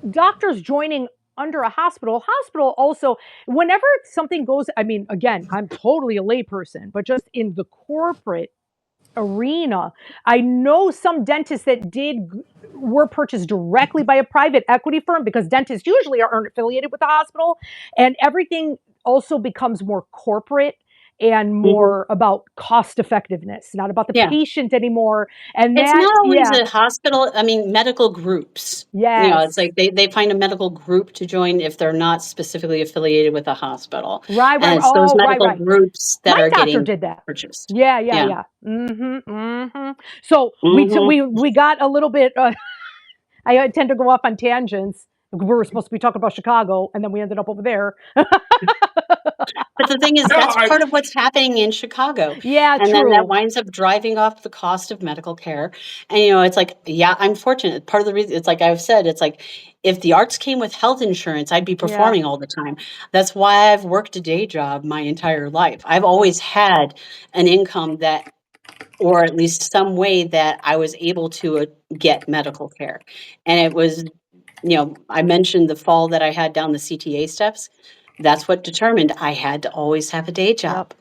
doctors joining under a hospital also, whenever something goes, I mean, again, I'm totally a layperson, but just in the corporate arena, I know some dentists that were purchased directly by a private equity firm, because dentists usually aren't affiliated with the hospital, and everything also becomes more corporate and Mhm. more about cost effectiveness, not about the Yeah. patient anymore. And It's that, not always yeah, a hospital, I mean, medical groups. It's yes, like they find a medical group to join if they're not specifically affiliated with a hospital, right. and it's those Oh, right, medical right. groups that My are doctor getting did that. purchased. Yeah, yeah, Yeah. yeah. Mm-hmm, mm-hmm. So Mhm. we got a little bit. I tend to go off on tangents. We were supposed to be talking about Chicago, and then we ended up over there. But the thing is, No, that's I part of what's happening in Chicago, Yeah, and then that true. winds up driving up the cost of medical care, and, it's like, yeah, I'm fortunate. Part of the reason it's like I've said, it's like, if the arts came with health insurance, I'd be Yeah. performing all the time. That's why I've worked a day job my entire life. I've Oh, always had an income that, or at least some way that I was able to, get medical care, and it was, I mentioned the fall that I had down the CTA steps. That's what determined I had to always have a day yep, job,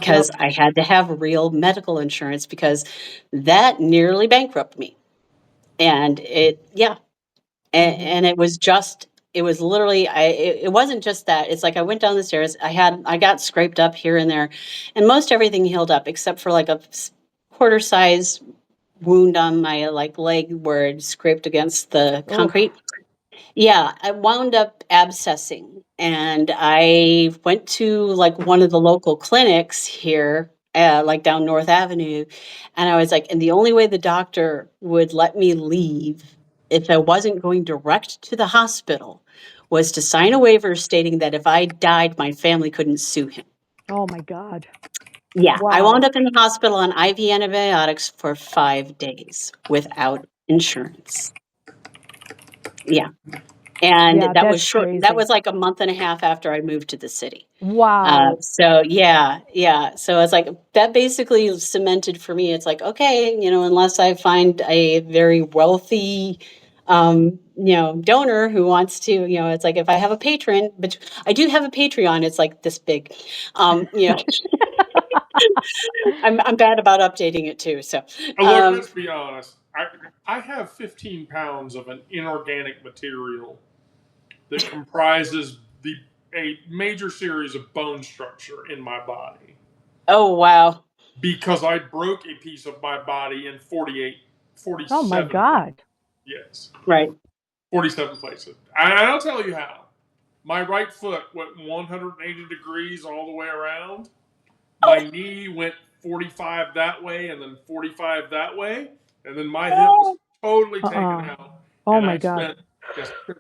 yep. because I had to have real medical insurance, because that nearly bankrupted me. And yeah. Hmm. And it was literally, it wasn't just that. It's like I went down the stairs, I got scraped up here and there, and most everything healed up except for like a quarter size wound on my like leg where it scraped against the Oh, concrete. Yeah, I wound up abscessing, and I went to like one of the local clinics here, like down North Avenue, and I was like, and the only way the doctor would let me leave if I wasn't going direct to the hospital was to sign a waiver stating that if I died, my family couldn't sue him. oh my God. Yeah, I wound Wow. up in the hospital on IV antibiotics for 5 days without insurance. Yeah. And Yeah, that was that's short, that crazy. was like a month and a half after I moved to the city. Wow. So yeah, yeah. So it's like that basically cemented for me. It's like, okay, unless I find a very wealthy, donor who wants to, it's like if I have a patron, but I do have a Patreon. It's like this big, um, you know, I'm bad about updating it too. So, look. um, Let's be honest. I have 15 pounds of an inorganic material that comprises a major series of bone structure in my body, oh wow, because I broke a piece of my body in Oh my 47 places. God. Yes, right. 47 places. And I'll tell you how. My right foot went 180 degrees all the way around. My Oh, knee went 45 that way and then 45 that way. And then my hip was oh, totally taken Uh-uh. out. Oh And my I God. spent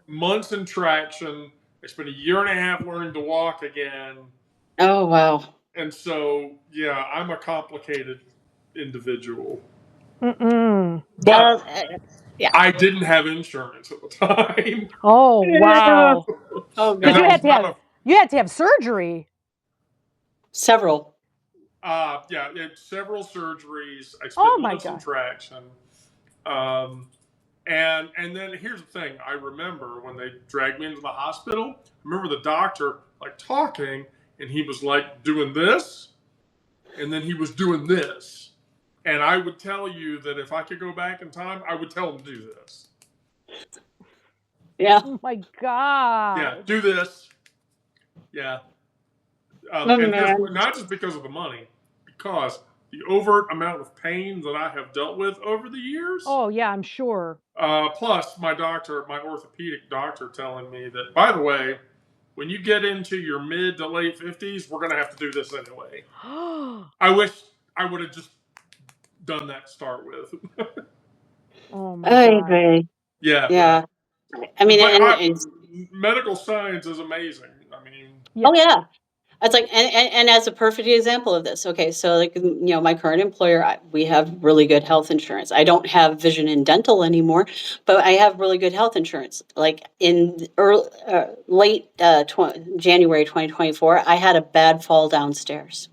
months in traction. I spent a year and a half learning to walk again. oh wow. And so, yeah, I'm a complicated individual. Mm-mm. Uh, But yeah. I didn't have insurance at the time. Oh, wow. Oh And Did that you god. was have to not have a you had to have surgery? Several. yeah, it had several surgeries. I Oh spent my months in God. traction. Um, and then here's the thing. I remember when they dragged me into the hospital. I remember the doctor like talking, and he was like doing this, and then he was doing this. And I would tell you that if I could go back in time, I would tell him to do this. Yeah. Oh my Yeah, God. do this. Yeah. Oh And here's man. not just because of the money, because the overt amount of pain that I have dealt with over the years. Oh yeah, I'm sure. Plus, my orthopedic doctor, telling me that, by the way, when you get into your mid to late 50s, we're going to have to do this anyway. I wish I would have just done that to start with. Oh my Ay God. vey. Yeah, right. Yeah. I mean, But and it's, medical science is amazing. I mean, oh Yeah. yeah. It's like, and as a perfect example of this, okay, so like, my current employer, we have really good health insurance. I don't have vision and dental anymore, but I have really good health insurance. Like in late January 2024, I had a bad fall downstairs.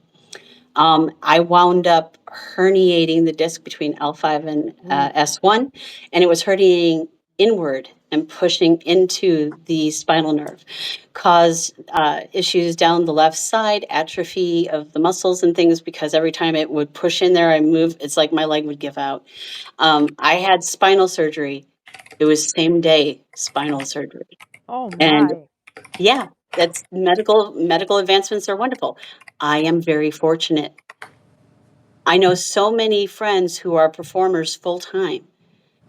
I wound up herniating the disc between L5 and S1, and it was herniating inward and pushing into the spinal nerve, caused issues down the left side, atrophy of the muscles and things, because every time it would push in there, I move, it's like my leg would give out. I had spinal surgery. It was same day spinal surgery. Oh And my. yeah, that's medical advancements are wonderful. I am very fortunate. I know so many friends who are performers full time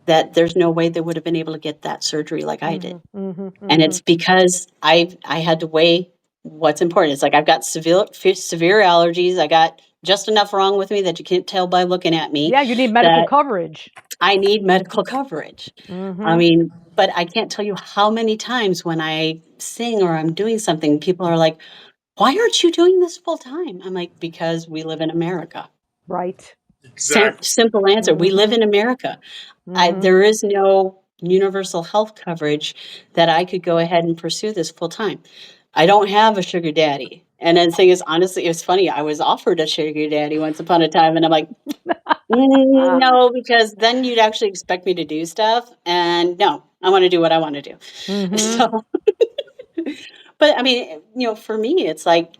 that there's no way they would have been able to get that surgery like I did. And it's because I had to weigh what's important. It's like I've got severe allergies. I got just enough wrong with me that you can't tell by looking at me Yeah, you need medical that coverage. I need medical coverage. I mean, but I can't tell you how many times when I sing or I'm doing something, people are like, "Why aren't you doing this full time?" I'm like, "Because we live in America." Right. Exactly. Simple answer. We live in America. There is no universal health coverage that I could go ahead and pursue this full time. I don't have a sugar daddy. And then the thing is, honestly, it was funny. I was offered a sugar daddy once upon a time, and I'm like, no, because then you'd actually expect me to do stuff. And no, I want to do what I want to do. So, but I mean, for me, it's like,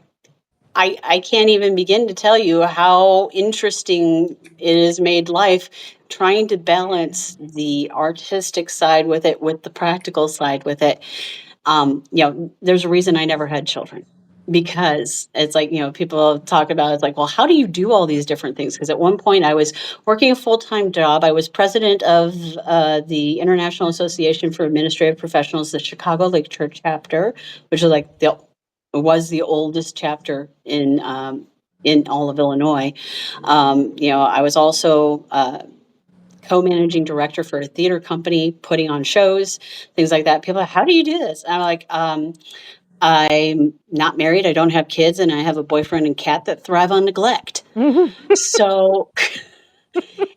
I can't even begin to tell you how interesting it has made life trying to balance the artistic side with it, with the practical side with it. There's a reason I never had children, because it's like, people talk about, it's like, well, how do you do all these different things? Because at one point I was working a full-time job. I was president of the International Association for Administrative Professionals, the Chicago Lake Church chapter, which is like was the oldest chapter in all of Illinois. I was also co-managing director for a theater company, putting on shows, things like that. People are like, how do you do this? And I'm like, I'm not married, I don't have kids, and I have a boyfriend and cat that thrive on neglect. So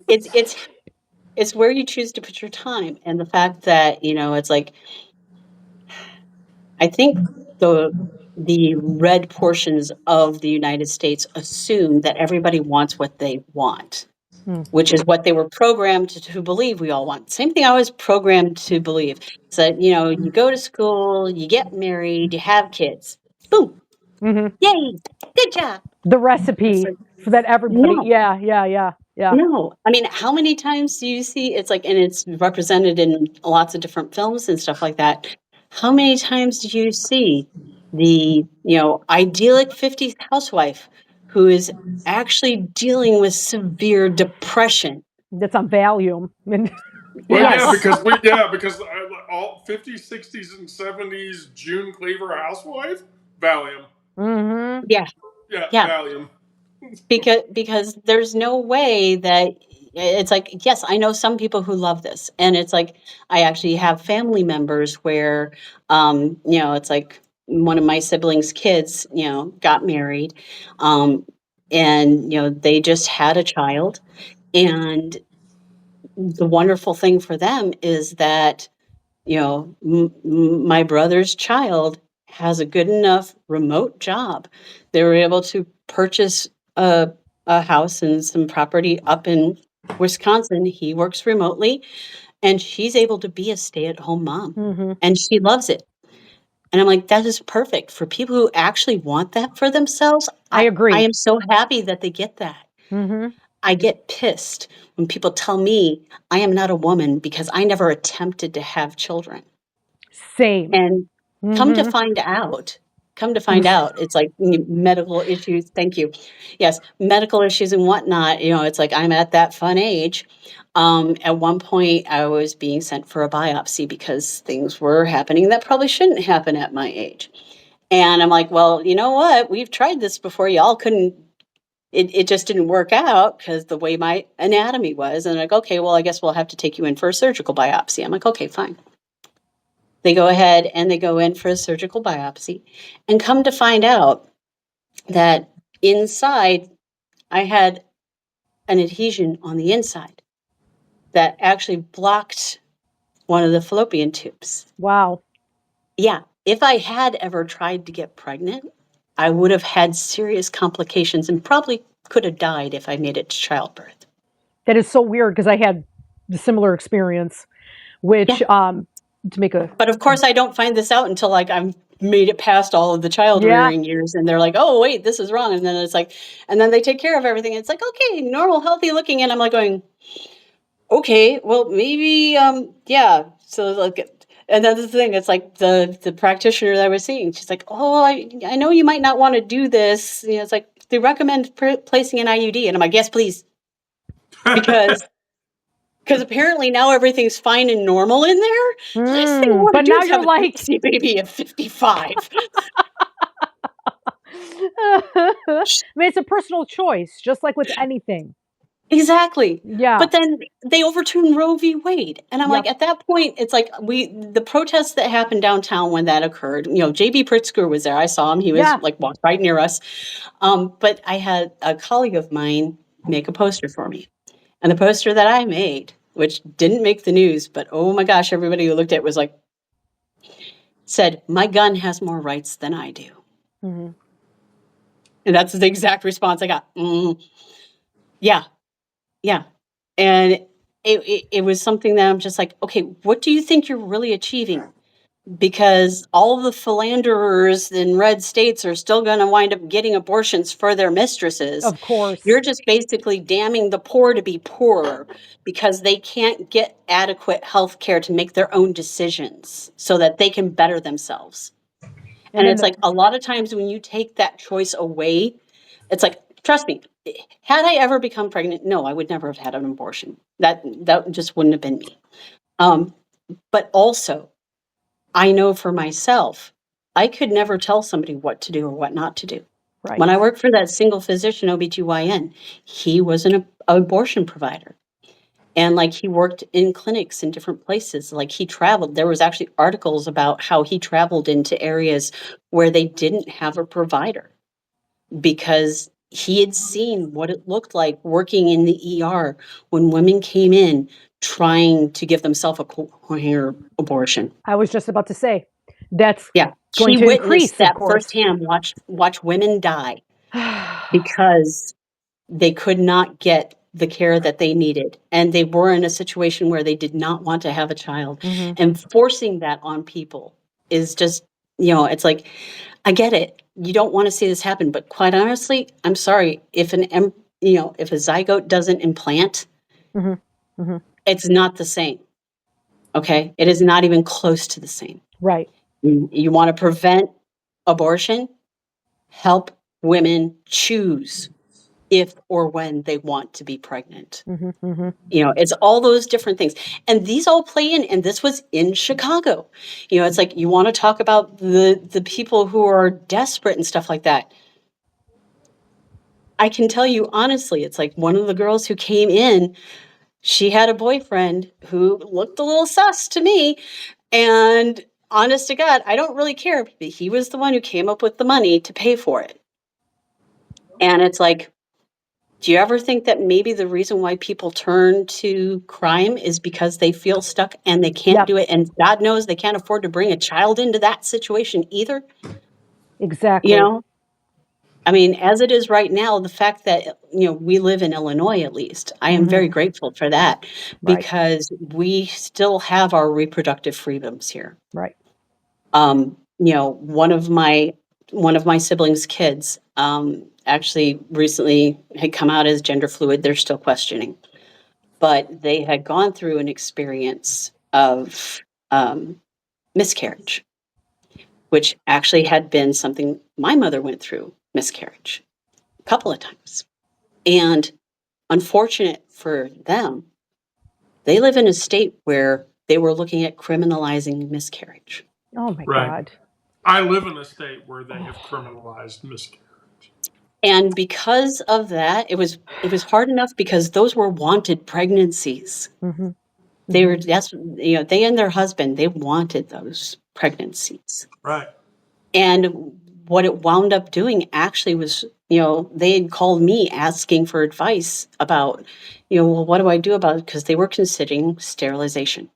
it's where you choose to put your time. And the fact that, it's like, I think the red portions of the United States assume that everybody wants what they want, which is what they were programmed to believe we all want. Same thing I was programmed to believe. Is that, you go to school, you get married, you have kids. Boom. Yay. Good job. The It's recipe like, for that everybody. no. Yeah. No, I mean, how many times do you see it's like, and it's represented in lots of different films and stuff like that. How many times do you see the, idyllic 50s housewife who is actually dealing with severe depression? That's on Valium. Well, yeah, Yes. because all 50s, 60s, and 70s June Cleaver housewife, Valium. Yeah. Yeah, Yeah. Valium. Because there's no way that it's like, yes, I know some people who love this, and it's like, I actually have family members where it's like one of my siblings' kids got married, and they just had a child, and the wonderful thing for them is that my brother's child has a good enough remote job. They were able to purchase a house and some property up in Wisconsin. He works remotely, and she's able to be a stay-at-home mom, and she loves it. And I'm like, that is perfect for people who actually want that for themselves. I agree. I am so happy that they get that. I get pissed when people tell me I am not a woman because I never attempted to have children. Same. And come to find out, it's like medical issues. Thank you. Yes, medical issues and whatnot. It's like I'm at that fun age. At one point, I was being sent for a biopsy because things were happening that probably shouldn't happen at my age. And I'm like, well, you know what? We've tried this before. Y'all couldn't. It just didn't work out because the way my anatomy was. And I'm like, okay, well, I guess we'll have to take you in for a surgical biopsy. I'm like, okay, fine. They go ahead and they go in for a surgical biopsy, and come to find out that inside I had an adhesion on the inside that actually blocked one of the fallopian tubes. Wow. Yeah. If I had ever tried to get pregnant, I would have had serious complications and probably could have died if I made it to childbirth. That is so weird because I had the similar experience, which to make a But of course, I don't find this out until like I've made it past all of the child Yeah. rearing years, and they're like, "Oh, wait, this is wrong." And then it's like, and then they take care of everything. It's like, okay, normal, healthy looking, and I'm like going, okay, well, maybe, yeah. So like, and then the thing, it's like the practitioner that I was seeing, she's like, "Oh, I know you might not want to do this." You know, it's like they recommend placing an IUD, and I'm like, "Yes, please," because apparently now everything's fine and normal in there. The last thing I want to but do now is have you're a like, pregnancy baby at 55. I mean, it's a personal choice, just like with anything. Exactly. Yeah. But then they overturned Roe v. Wade. And I'm like, Yep. at that point, it's like the protests that happened downtown when that occurred, you know, JB Pritzker was there. I saw him. He was Yeah. like walked right near us. But I had a colleague of mine make a poster for me. And the poster that I made, which didn't make the news, but oh my gosh, everybody who looked at it was like, said, "My gun has more rights than I do." hmm And that's the exact response I got. Yeah, yeah. And it was something that I'm just like, okay, what do you think you're really achieving? Because all the philanderers in red states are still going to wind up getting abortions for their mistresses. Of course. You're just basically damning the poor to be poorer because they can't get adequate health care to make their own decisions so that they can better themselves. And then it's like a lot of times when you take that choice away, it's like, trust me, had I ever become pregnant, no, I would never have had an abortion. That just wouldn't have been me. But also, I know for myself, I could never tell somebody what to do or what not to do. right. When I worked for that single physician OBGYN, he was an abortion provider. And like he worked in clinics in different places. Like he traveled. There was actually articles about how he traveled into areas where they didn't have a provider because he had seen what it looked like working in the ER when women came in trying to give themselves a coherent abortion. I was just about to say that's Yeah, going he to witnessed increase, of that course. firsthand. Watch women die because they could not get the care that they needed, and they were in a situation where they did not want to have a child. And forcing that on people is just, you know, it's like, I get it. You don't want to see this happen, but quite honestly, I'm sorry if if a zygote doesn't implant, Mhm. Mhm. it's not the same. Okay, it is not even close to the same. Right. You want to prevent abortion? Help women choose if or when they want to be pregnant. You know, it's all those different things. And these all play in, and this was in Chicago. You know, it's like you want to talk about the people who are desperate and stuff like that. I can tell you honestly, it's like one of the girls who came in, she had a boyfriend who looked a little sus to me. And honest to God, I don't really care. But he was the one who came up with the money to pay for it. And it's like, do you ever think that maybe the reason why people turn to crime is because they feel stuck and they can't Yep. do it? And God knows they can't afford to bring a child into that situation either. Exactly. You know, I mean, as it is right now, the fact that, you know, we live in Illinois, at least, I am very grateful for that Right. because we still have our reproductive freedoms here. Right. You know, one of my siblings' kids actually recently had come out as gender fluid. They're still questioning, but they had gone through an experience of miscarriage, which actually had been something my mother went through, miscarriage, a couple of times. And unfortunate for them, they live in a state where they were looking at criminalizing miscarriage. Oh my Right. God. I live in a state where they have criminalized miscarriage. And because of that, it was hard enough because those were wanted pregnancies. They were you know, they and their husband, they wanted those pregnancies. Right. And what it wound up doing actually was, you know, they had called me asking for advice about, you know, well, what do I do about it? Because they were considering sterilization.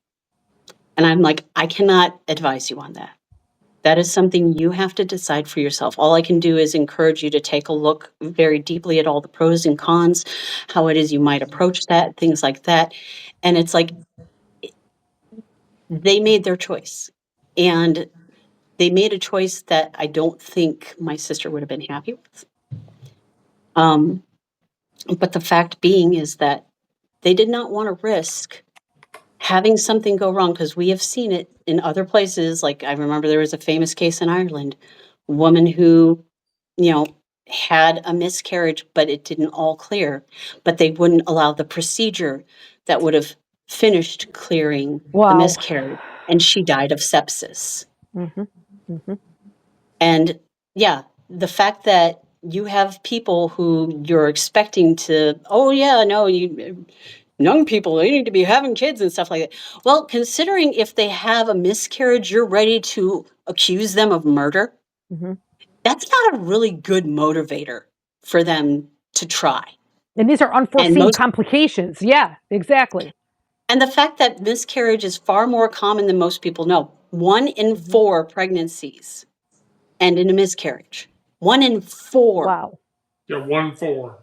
And I'm like, I cannot advise you on that. That is something you have to decide for yourself. All I can do is encourage you to take a look very deeply at all the pros and cons, how it is you might approach that, things like that. And it's like they made their choice. And they made a choice that I don't think my sister would have been happy with. But the fact being is that they did not want to risk having something go wrong, because we have seen it in other places. Like, I remember there was a famous case in Ireland, a woman who, you know, had a miscarriage, but it didn't all clear. But they wouldn't allow the procedure that would have finished clearing the Wow. miscarriage, and she died of sepsis. Mm-hmm. Mm-hmm. And yeah, the fact that you have people who you're expecting to, oh yeah, no, you young people, they need to be having kids and stuff like that. Well, considering if they have a miscarriage, you're ready to accuse them of murder. Mm-hmm. That's not a really good motivator for them to try. And these are unforeseen complications. Yeah, exactly. And the fact that miscarriage is far more common than most people know. 1 in 4 pregnancies end in a miscarriage. 1 in 4. Wow. Yeah, 1 in 4.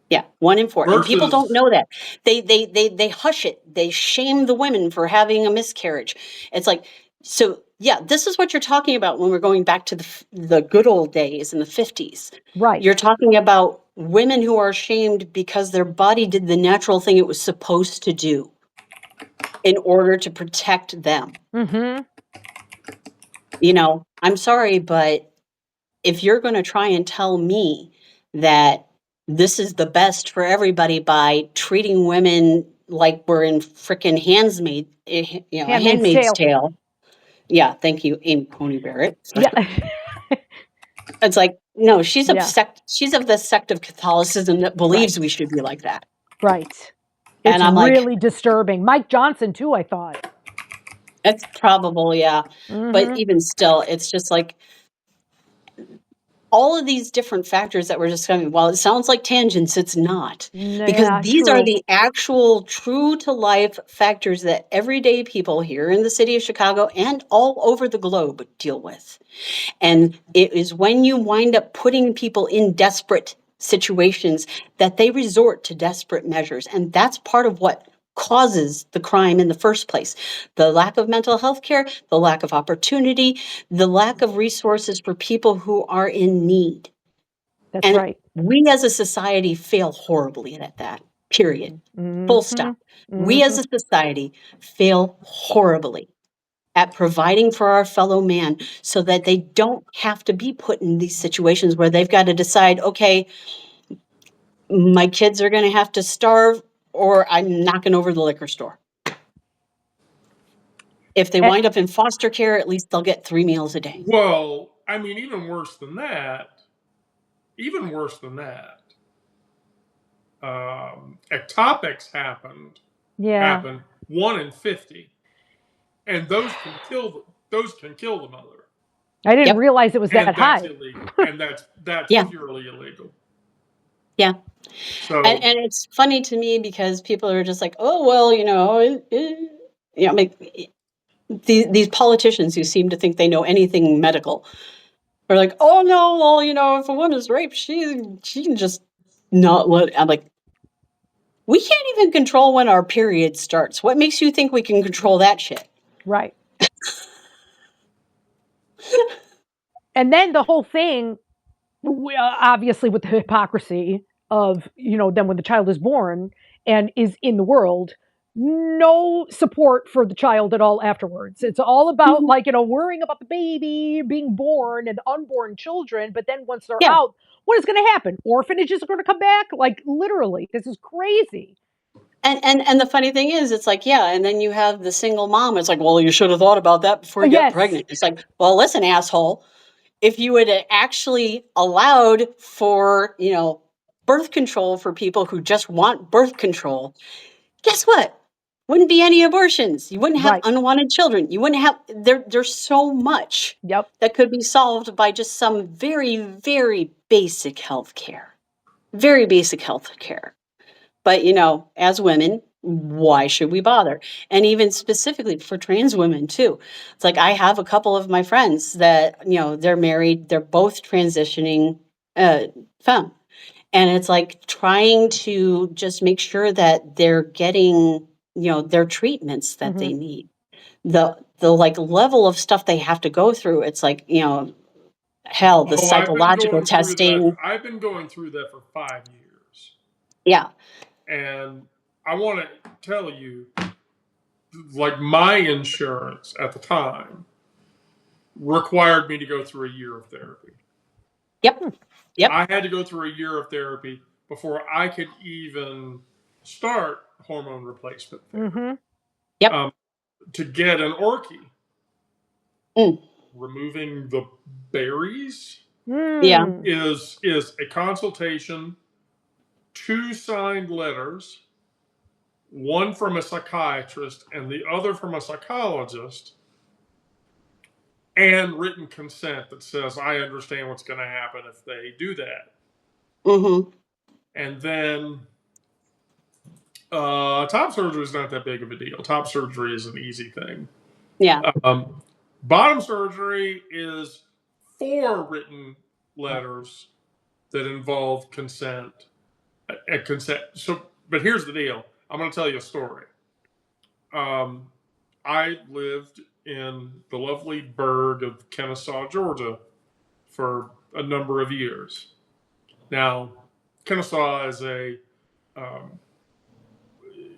Yeah, 1 in 4. Versus, and people don't know that. They hush it. They shame the women for having a miscarriage. It's like, so yeah, this is what you're talking about when we're going back to the good old days in the 50s. Right. You're talking about women who are shamed because their body did the natural thing it was supposed to do in order to protect them. Mm-hmm. You know, I'm sorry, but if you're going to try and tell me that this is the best for everybody by treating women like we're in frickin' Handmaid's Tale. Yeah, thank you, Amy Coney Barrett. Yeah. It's like, no, she's Yeah. she's of the sect of Catholicism that believes we should be like that. Right. And It's I'm like, really disturbing. Mike Johnson too, I thought. it's probable, yeah. Mm-hmm. But even still, it's just like all of these different factors that we're discussing. While it sounds like tangents, it's not. Because Yeah, these true. are the actual true to life factors that everyday people here in the city of Chicago and all over the globe deal with. And it is when you wind up putting people in desperate situations that they resort to desperate measures. And that's part of what causes the crime in the first place. The lack of mental health care, the lack of opportunity, the lack of resources for people who are in need. That's right. We as a society fail horribly at that, period. Mm-hmm. Full stop. We as a society fail horribly at providing for our fellow man so that they don't have to be put in these situations where they've got to decide, okay, my kids are going to have to starve or I'm knocking over the liquor store. If they wind up in foster care, at least they'll get 3 meals a day. Well, I mean, even worse than that, ectopics happen 1 in 50. And those can kill the mother. I didn't realize it was that high. Illegal. And that's purely illegal. Yeah. So, and it's funny to me because people are just like, oh, well, these politicians who seem to think they know anything medical are like, oh no, well, if a woman's raped, she can just not let. I'm like, we can't even control when our period starts. What makes you think we can control that shit? Right. And then the whole thing, obviously with the hypocrisy of, then when the child is born and is in the world, no support for the child at all afterwards. It's all about worrying about the baby being born and unborn children. But then once they're out, what is going to happen? Orphanages are going to come back? Like literally, this is crazy. And the funny thing is, it's like, yeah, and then you have the single mom. It's like, well, you should have thought about that before you get pregnant. It's like, well, listen, asshole, if you had actually allowed for, birth control for people who just want birth control, guess what? Wouldn't be any abortions. You wouldn't have unwanted children. You wouldn't have, there's so much that could be solved by just some very, very basic health care. Very basic health care. But, as women, why should we bother? And even specifically for trans women too. It's like I have a couple of my friends that, they're married, they're both transitioning femme. And it's like trying to just make sure that they're getting, their treatments that they need. The like level of stuff they have to go through, it's like, hell, the psychological testing. I've been going through that for 5 years. Yeah. And I want to tell you, like, my insurance at the time required me to go through a year of therapy. Yep. I had to go through a year of therapy before I could even start hormone replacement therapy. Yep. To get an orchie, removing the berries, is a consultation, 2 signed letters, one from a psychiatrist and the other from a psychologist, and written consent that says, I understand what's going to happen if they do that. And then top surgery is not that big of a deal. Top surgery is an easy thing. Yeah. Bottom surgery is 4 written letters that involve consent. So, but here's the deal. I'm going to tell you a story. I lived in the lovely burg of Kennesaw, Georgia, for a number of years. Now, Kennesaw is it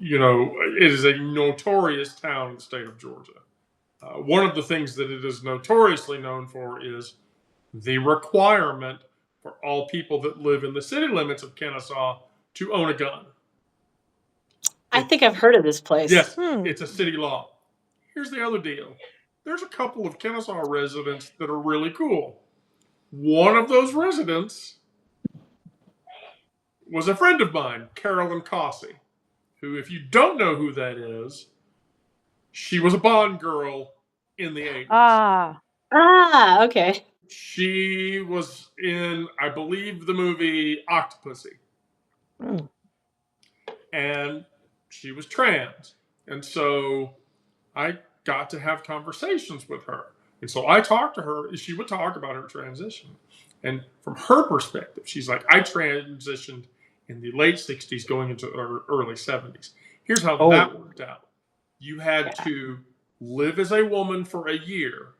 is a notorious town in the state of Georgia. One of the things that it is notoriously known for is the requirement for all people that live in the city limits of Kennesaw to own a gun. I think I've heard of this place. Yes, it's a city law. Here's the other deal. There's a couple of Kennesaw residents that are really cool. One of those residents was a friend of mine, Carolyn Cossey, who, if you don't know who that is, she was a Bond girl in the 80s. Okay. She was in, I believe, the movie Octopussy. And she was trans. And so I got to have conversations with her. And so I talked to her, and she would talk about her transition. And from her perspective, she's like, I transitioned in the late 60s going into early 70s. Here's how that worked out. You had to live as a woman for a year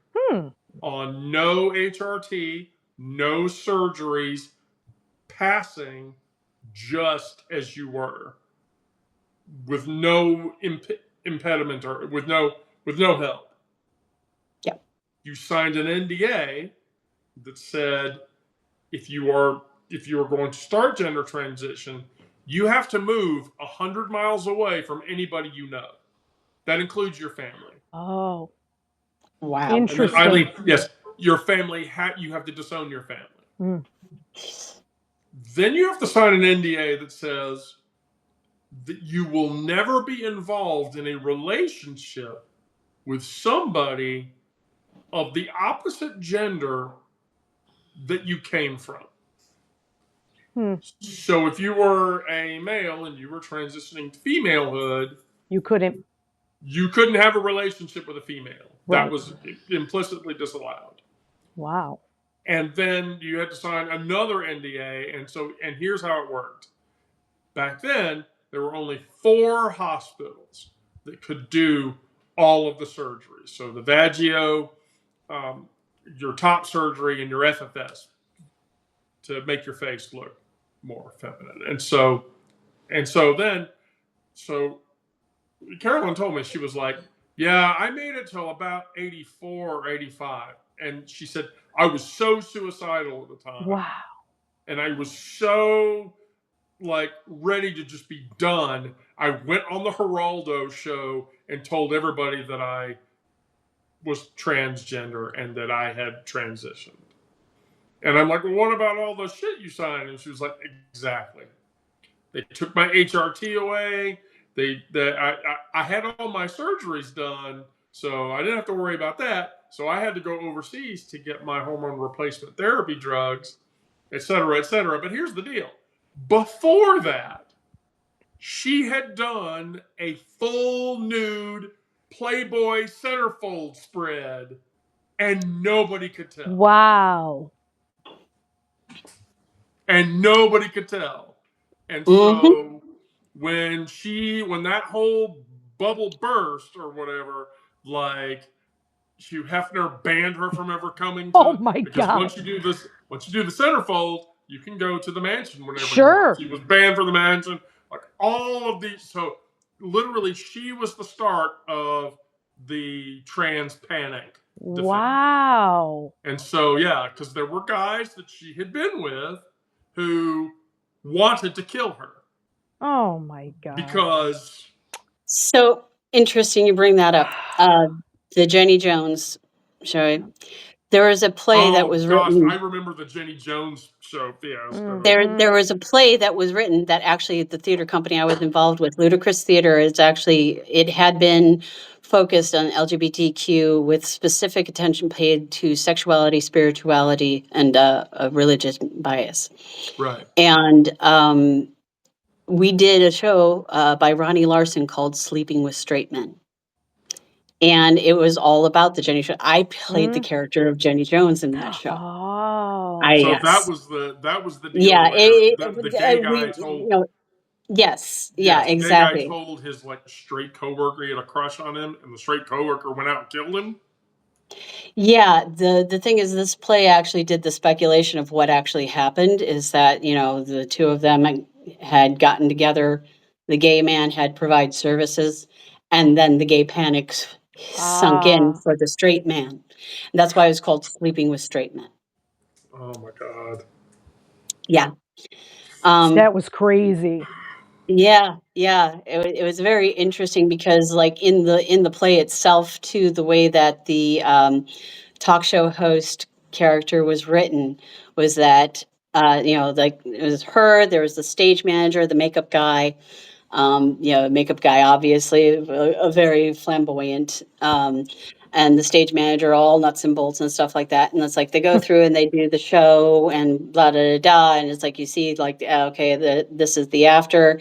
on no HRT, no surgeries, passing just as you were, with no impediment or with no help. Yep. You signed an NDA that said if you are going to start gender transition, you have to move 100 miles away from anybody you know. That includes your family. Oh, wow! Interesting. Yes, your family. You have to disown your family. Then you have to sign an NDA that says that you will never be involved in a relationship with somebody of the opposite gender that you came from. So if you were a male and you were transitioning to femalehood, you couldn't have a relationship with a female. Right. That was implicitly disallowed. Wow. And then you had to sign another NDA. And here's how it worked. Back then, there were only 4 hospitals that could do all of the surgeries. So the vagio, your top surgery, and your FFS to make your face look more feminine. And so Carolyn told me, she was like, yeah, I made it till about 84 or 85. And she said, I was so suicidal at the time. Wow. And I was so ready to just be done. I went on the Geraldo show and told everybody that I was transgender and that I had transitioned. And I'm like, well, what about all the shit you signed? And she was like, exactly. They took my HRT away. I had all my surgeries done, so I didn't have to worry about that. So I had to go overseas to get my hormone replacement therapy drugs, et cetera, et cetera. But here's the deal. Before that, she had done a full nude Playboy centerfold spread, and nobody could tell. Wow. And nobody could tell. And so when that whole bubble burst or whatever, like Hugh Hefner banned her from ever coming Oh to, my because God. once you do the centerfold, you can go to the mansion whenever you Sure. want. She was banned from the mansion. Like all of these, so literally she was the start of the trans panic defense. Wow. And so yeah, because there were guys that she had been with who wanted to kill her Oh my God. because So interesting you bring that up. The Jenny Jones show. There was a play that was written. I remember the Jenny Jones show fiasco. There was a play that was written that actually the theater company I was involved with, Ludicrous Theater, it had been focused on LGBTQ with specific attention paid to sexuality, spirituality, and a religious bias. Right. And we did a show by Ronnie Larson called Sleeping with Straight Men. And it was all about the Jenny Jones. I played the character of Jenny Jones in that show. Oh. So that was the deal where the gay guy told. Yes. Yes, Yeah, the gay guy exactly. told his like straight coworker he had a crush on him, and the straight coworker went out and killed him. Yeah, the thing is, this play actually did the speculation of what actually happened is that, the two of them had gotten together, the gay man had provided services, and then the gay panic sunk in for the straight man. And that's why it was called Sleeping with Straight Men. Oh my God. Yeah. That was crazy. Yeah. It was very interesting because, like in the play itself, too, the way that the talk show host character was written was that like it was her. There was the stage manager, the makeup guy. Makeup guy, obviously a very flamboyant. And the stage manager, all nuts and bolts and stuff like that. And it's like they go through and they do the show and blah, da, da, da. And it's like you see, like, okay, this is the after.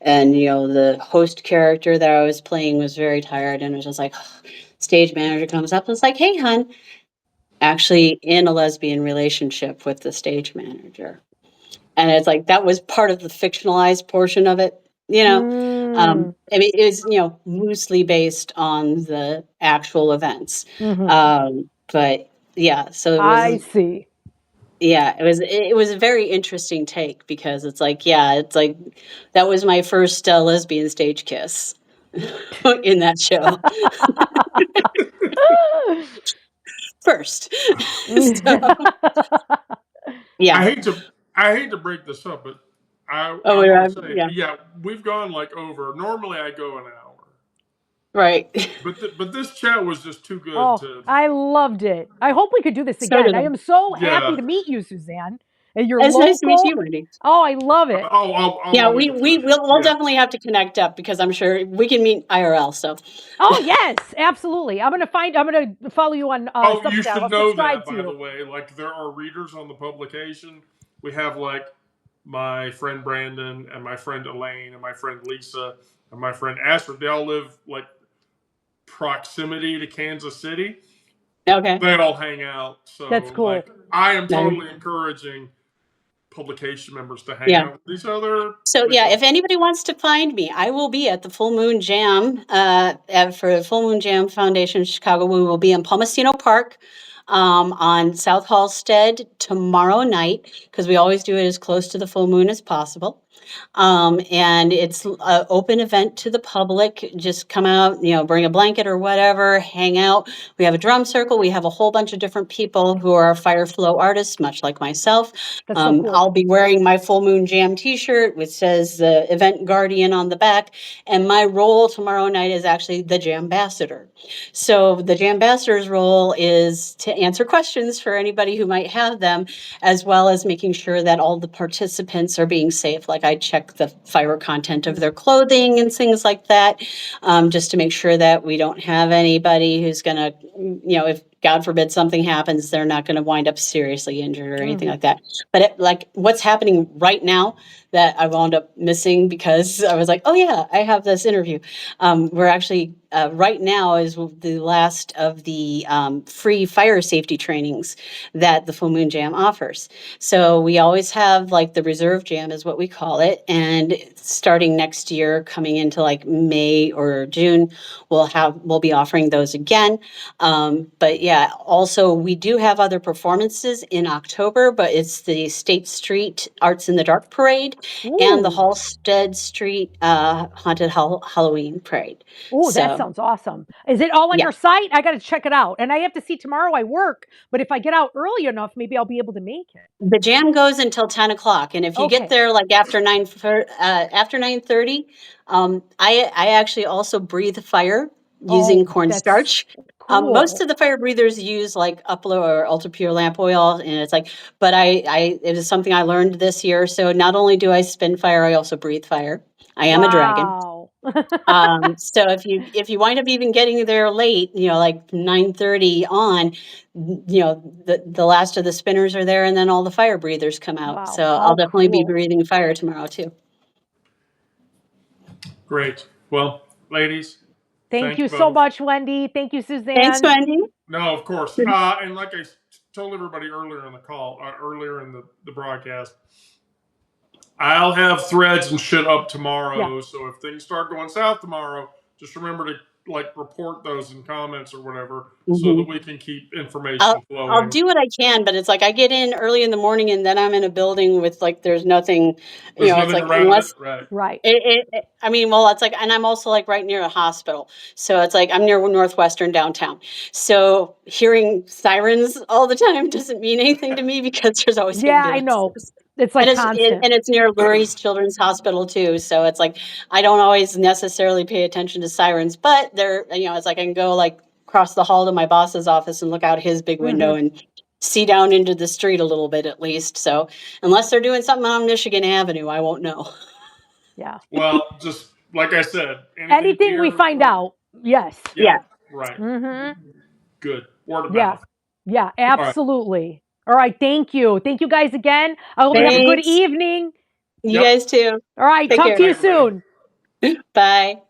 And, the host character that I was playing was very tired. And it was just like, stage manager comes up and it's like, hey, hun, actually in a lesbian relationship with the stage manager. And it's like that was part of the fictionalized portion of it. I mean, it was, loosely based on the actual events. But yeah, so it was. I see. Yeah, it was a very interesting take because it's like that was my first lesbian stage kiss in that show. First. So, yeah. I hate to break this up, but I want to say, we've gone like over. Normally, I go an hour. Right. But this chat was just too good to. I loved it. I hope we could do this again. I am so happy to meet you, Suzanne. And you're local. Nice to meet you, Wendy. Oh, I love it. We'll definitely have to connect up because I'm sure we can meet IRL. So. Oh yes, absolutely. I'm gonna follow you on. You should know that, by the way. Like there are readers on the publication. We have like my friend Brandon and my friend Elaine and my friend Lisa and my friend Astrid. They all live like proximity to Kansas City. Okay. They all hang out. So that's cool. Like, I am totally encouraging publication members to hang out with each other. So if anybody wants to find me, I will be at the Full Moon Jam for the Full Moon Jam Foundation in Chicago. We will be in Palmastino Park on South Halstead tomorrow night because we always do it as close to the full moon as possible. And it's an open event to the public. Just come out, bring a blanket or whatever, hang out. We have a drum circle. We have a whole bunch of different people who are fire flow artists, much like myself. That's so cool. I'll be wearing my Full Moon Jam t-shirt, which says the event guardian on the back. And my role tomorrow night is actually the Jambassador. So the Jambassador's role is to answer questions for anybody who might have them, as well as making sure that all the participants are being safe. Like I check the fire content of their clothing and things like that, just to make sure that we don't have anybody who's going to, God forbid something happens, they're not going to wind up seriously injured or anything Mhm. like that. But like what's happening right now that I wound up missing because I was like, oh yeah, I have this interview. We're actually right now is the last of the free fire safety trainings that the Full Moon Jam offers. So we always have like the reserve jam is what we call it, and starting next year, coming into like May or June, we'll be offering those again. But yeah, also we do have other performances in October, but it's the State Street Arts in the Dark Parade and the Ooh. Halsted Street Haunted Halloween Parade. Oh, that So sounds awesome. Is it all on yeah, your site? I got to check it out. And I have to see tomorrow I work, but if I get out early enough, maybe I'll be able to make it. the jam goes until 10 o'clock. And if you get Okay. there like after 9:30, I actually also breathe fire using Oh, that's cornstarch. Most cool. of the fire breathers use like Uplo or Ultra Pure lamp oil, and it's like, but it is something I learned this year. So not only do I spin fire, I also breathe fire. I am a dragon. Wow. So if you wind up even getting there late, like 9:30 on, the last of the spinners are there, and then all the fire breathers come out. Wow. So I'll How definitely be cool. breathing fire tomorrow too. Great. Well, ladies, Thank thank you you so both. much, Wendy. Thank you, Thanks, Suzanne. Wendy. No, of course. And like I told everybody earlier in the call, earlier in the broadcast, I'll have threads and shit up tomorrow. Yeah. So if things start going south tomorrow, just remember to like report those in comments or whatever, so that we can keep information flowing. I'll do what I can, but it's like I get in early in the morning and then I'm in a building with like there's nothing, There's it's nothing like around unless it, right? Right. I mean, well, it's like, and I'm also like right near a hospital. So it's like I'm near Northwestern downtown. So hearing sirens all the time doesn't mean anything to me because there's always Yeah, I know. ambulances. It's like And constant. it's near Lurie's Children's Hospital too. So it's like I don't always necessarily pay attention to sirens, but it's like I can go like across the hall to my boss's office and look out his big window Mhm. and see down into the street a little bit at least. So unless they're doing something on Michigan Avenue, I won't know. Yeah. Well, just like I said, Anything we find out. Yes. Yeah. Right. Mm-hmm. Good. Word of Yeah. mouth. Yeah, All right. absolutely. All right. Thank you. Thank you guys again. I hope you have a good Thanks. evening. You guys too. All right. Take Talk care. to you Thanks, everybody. soon. Bye.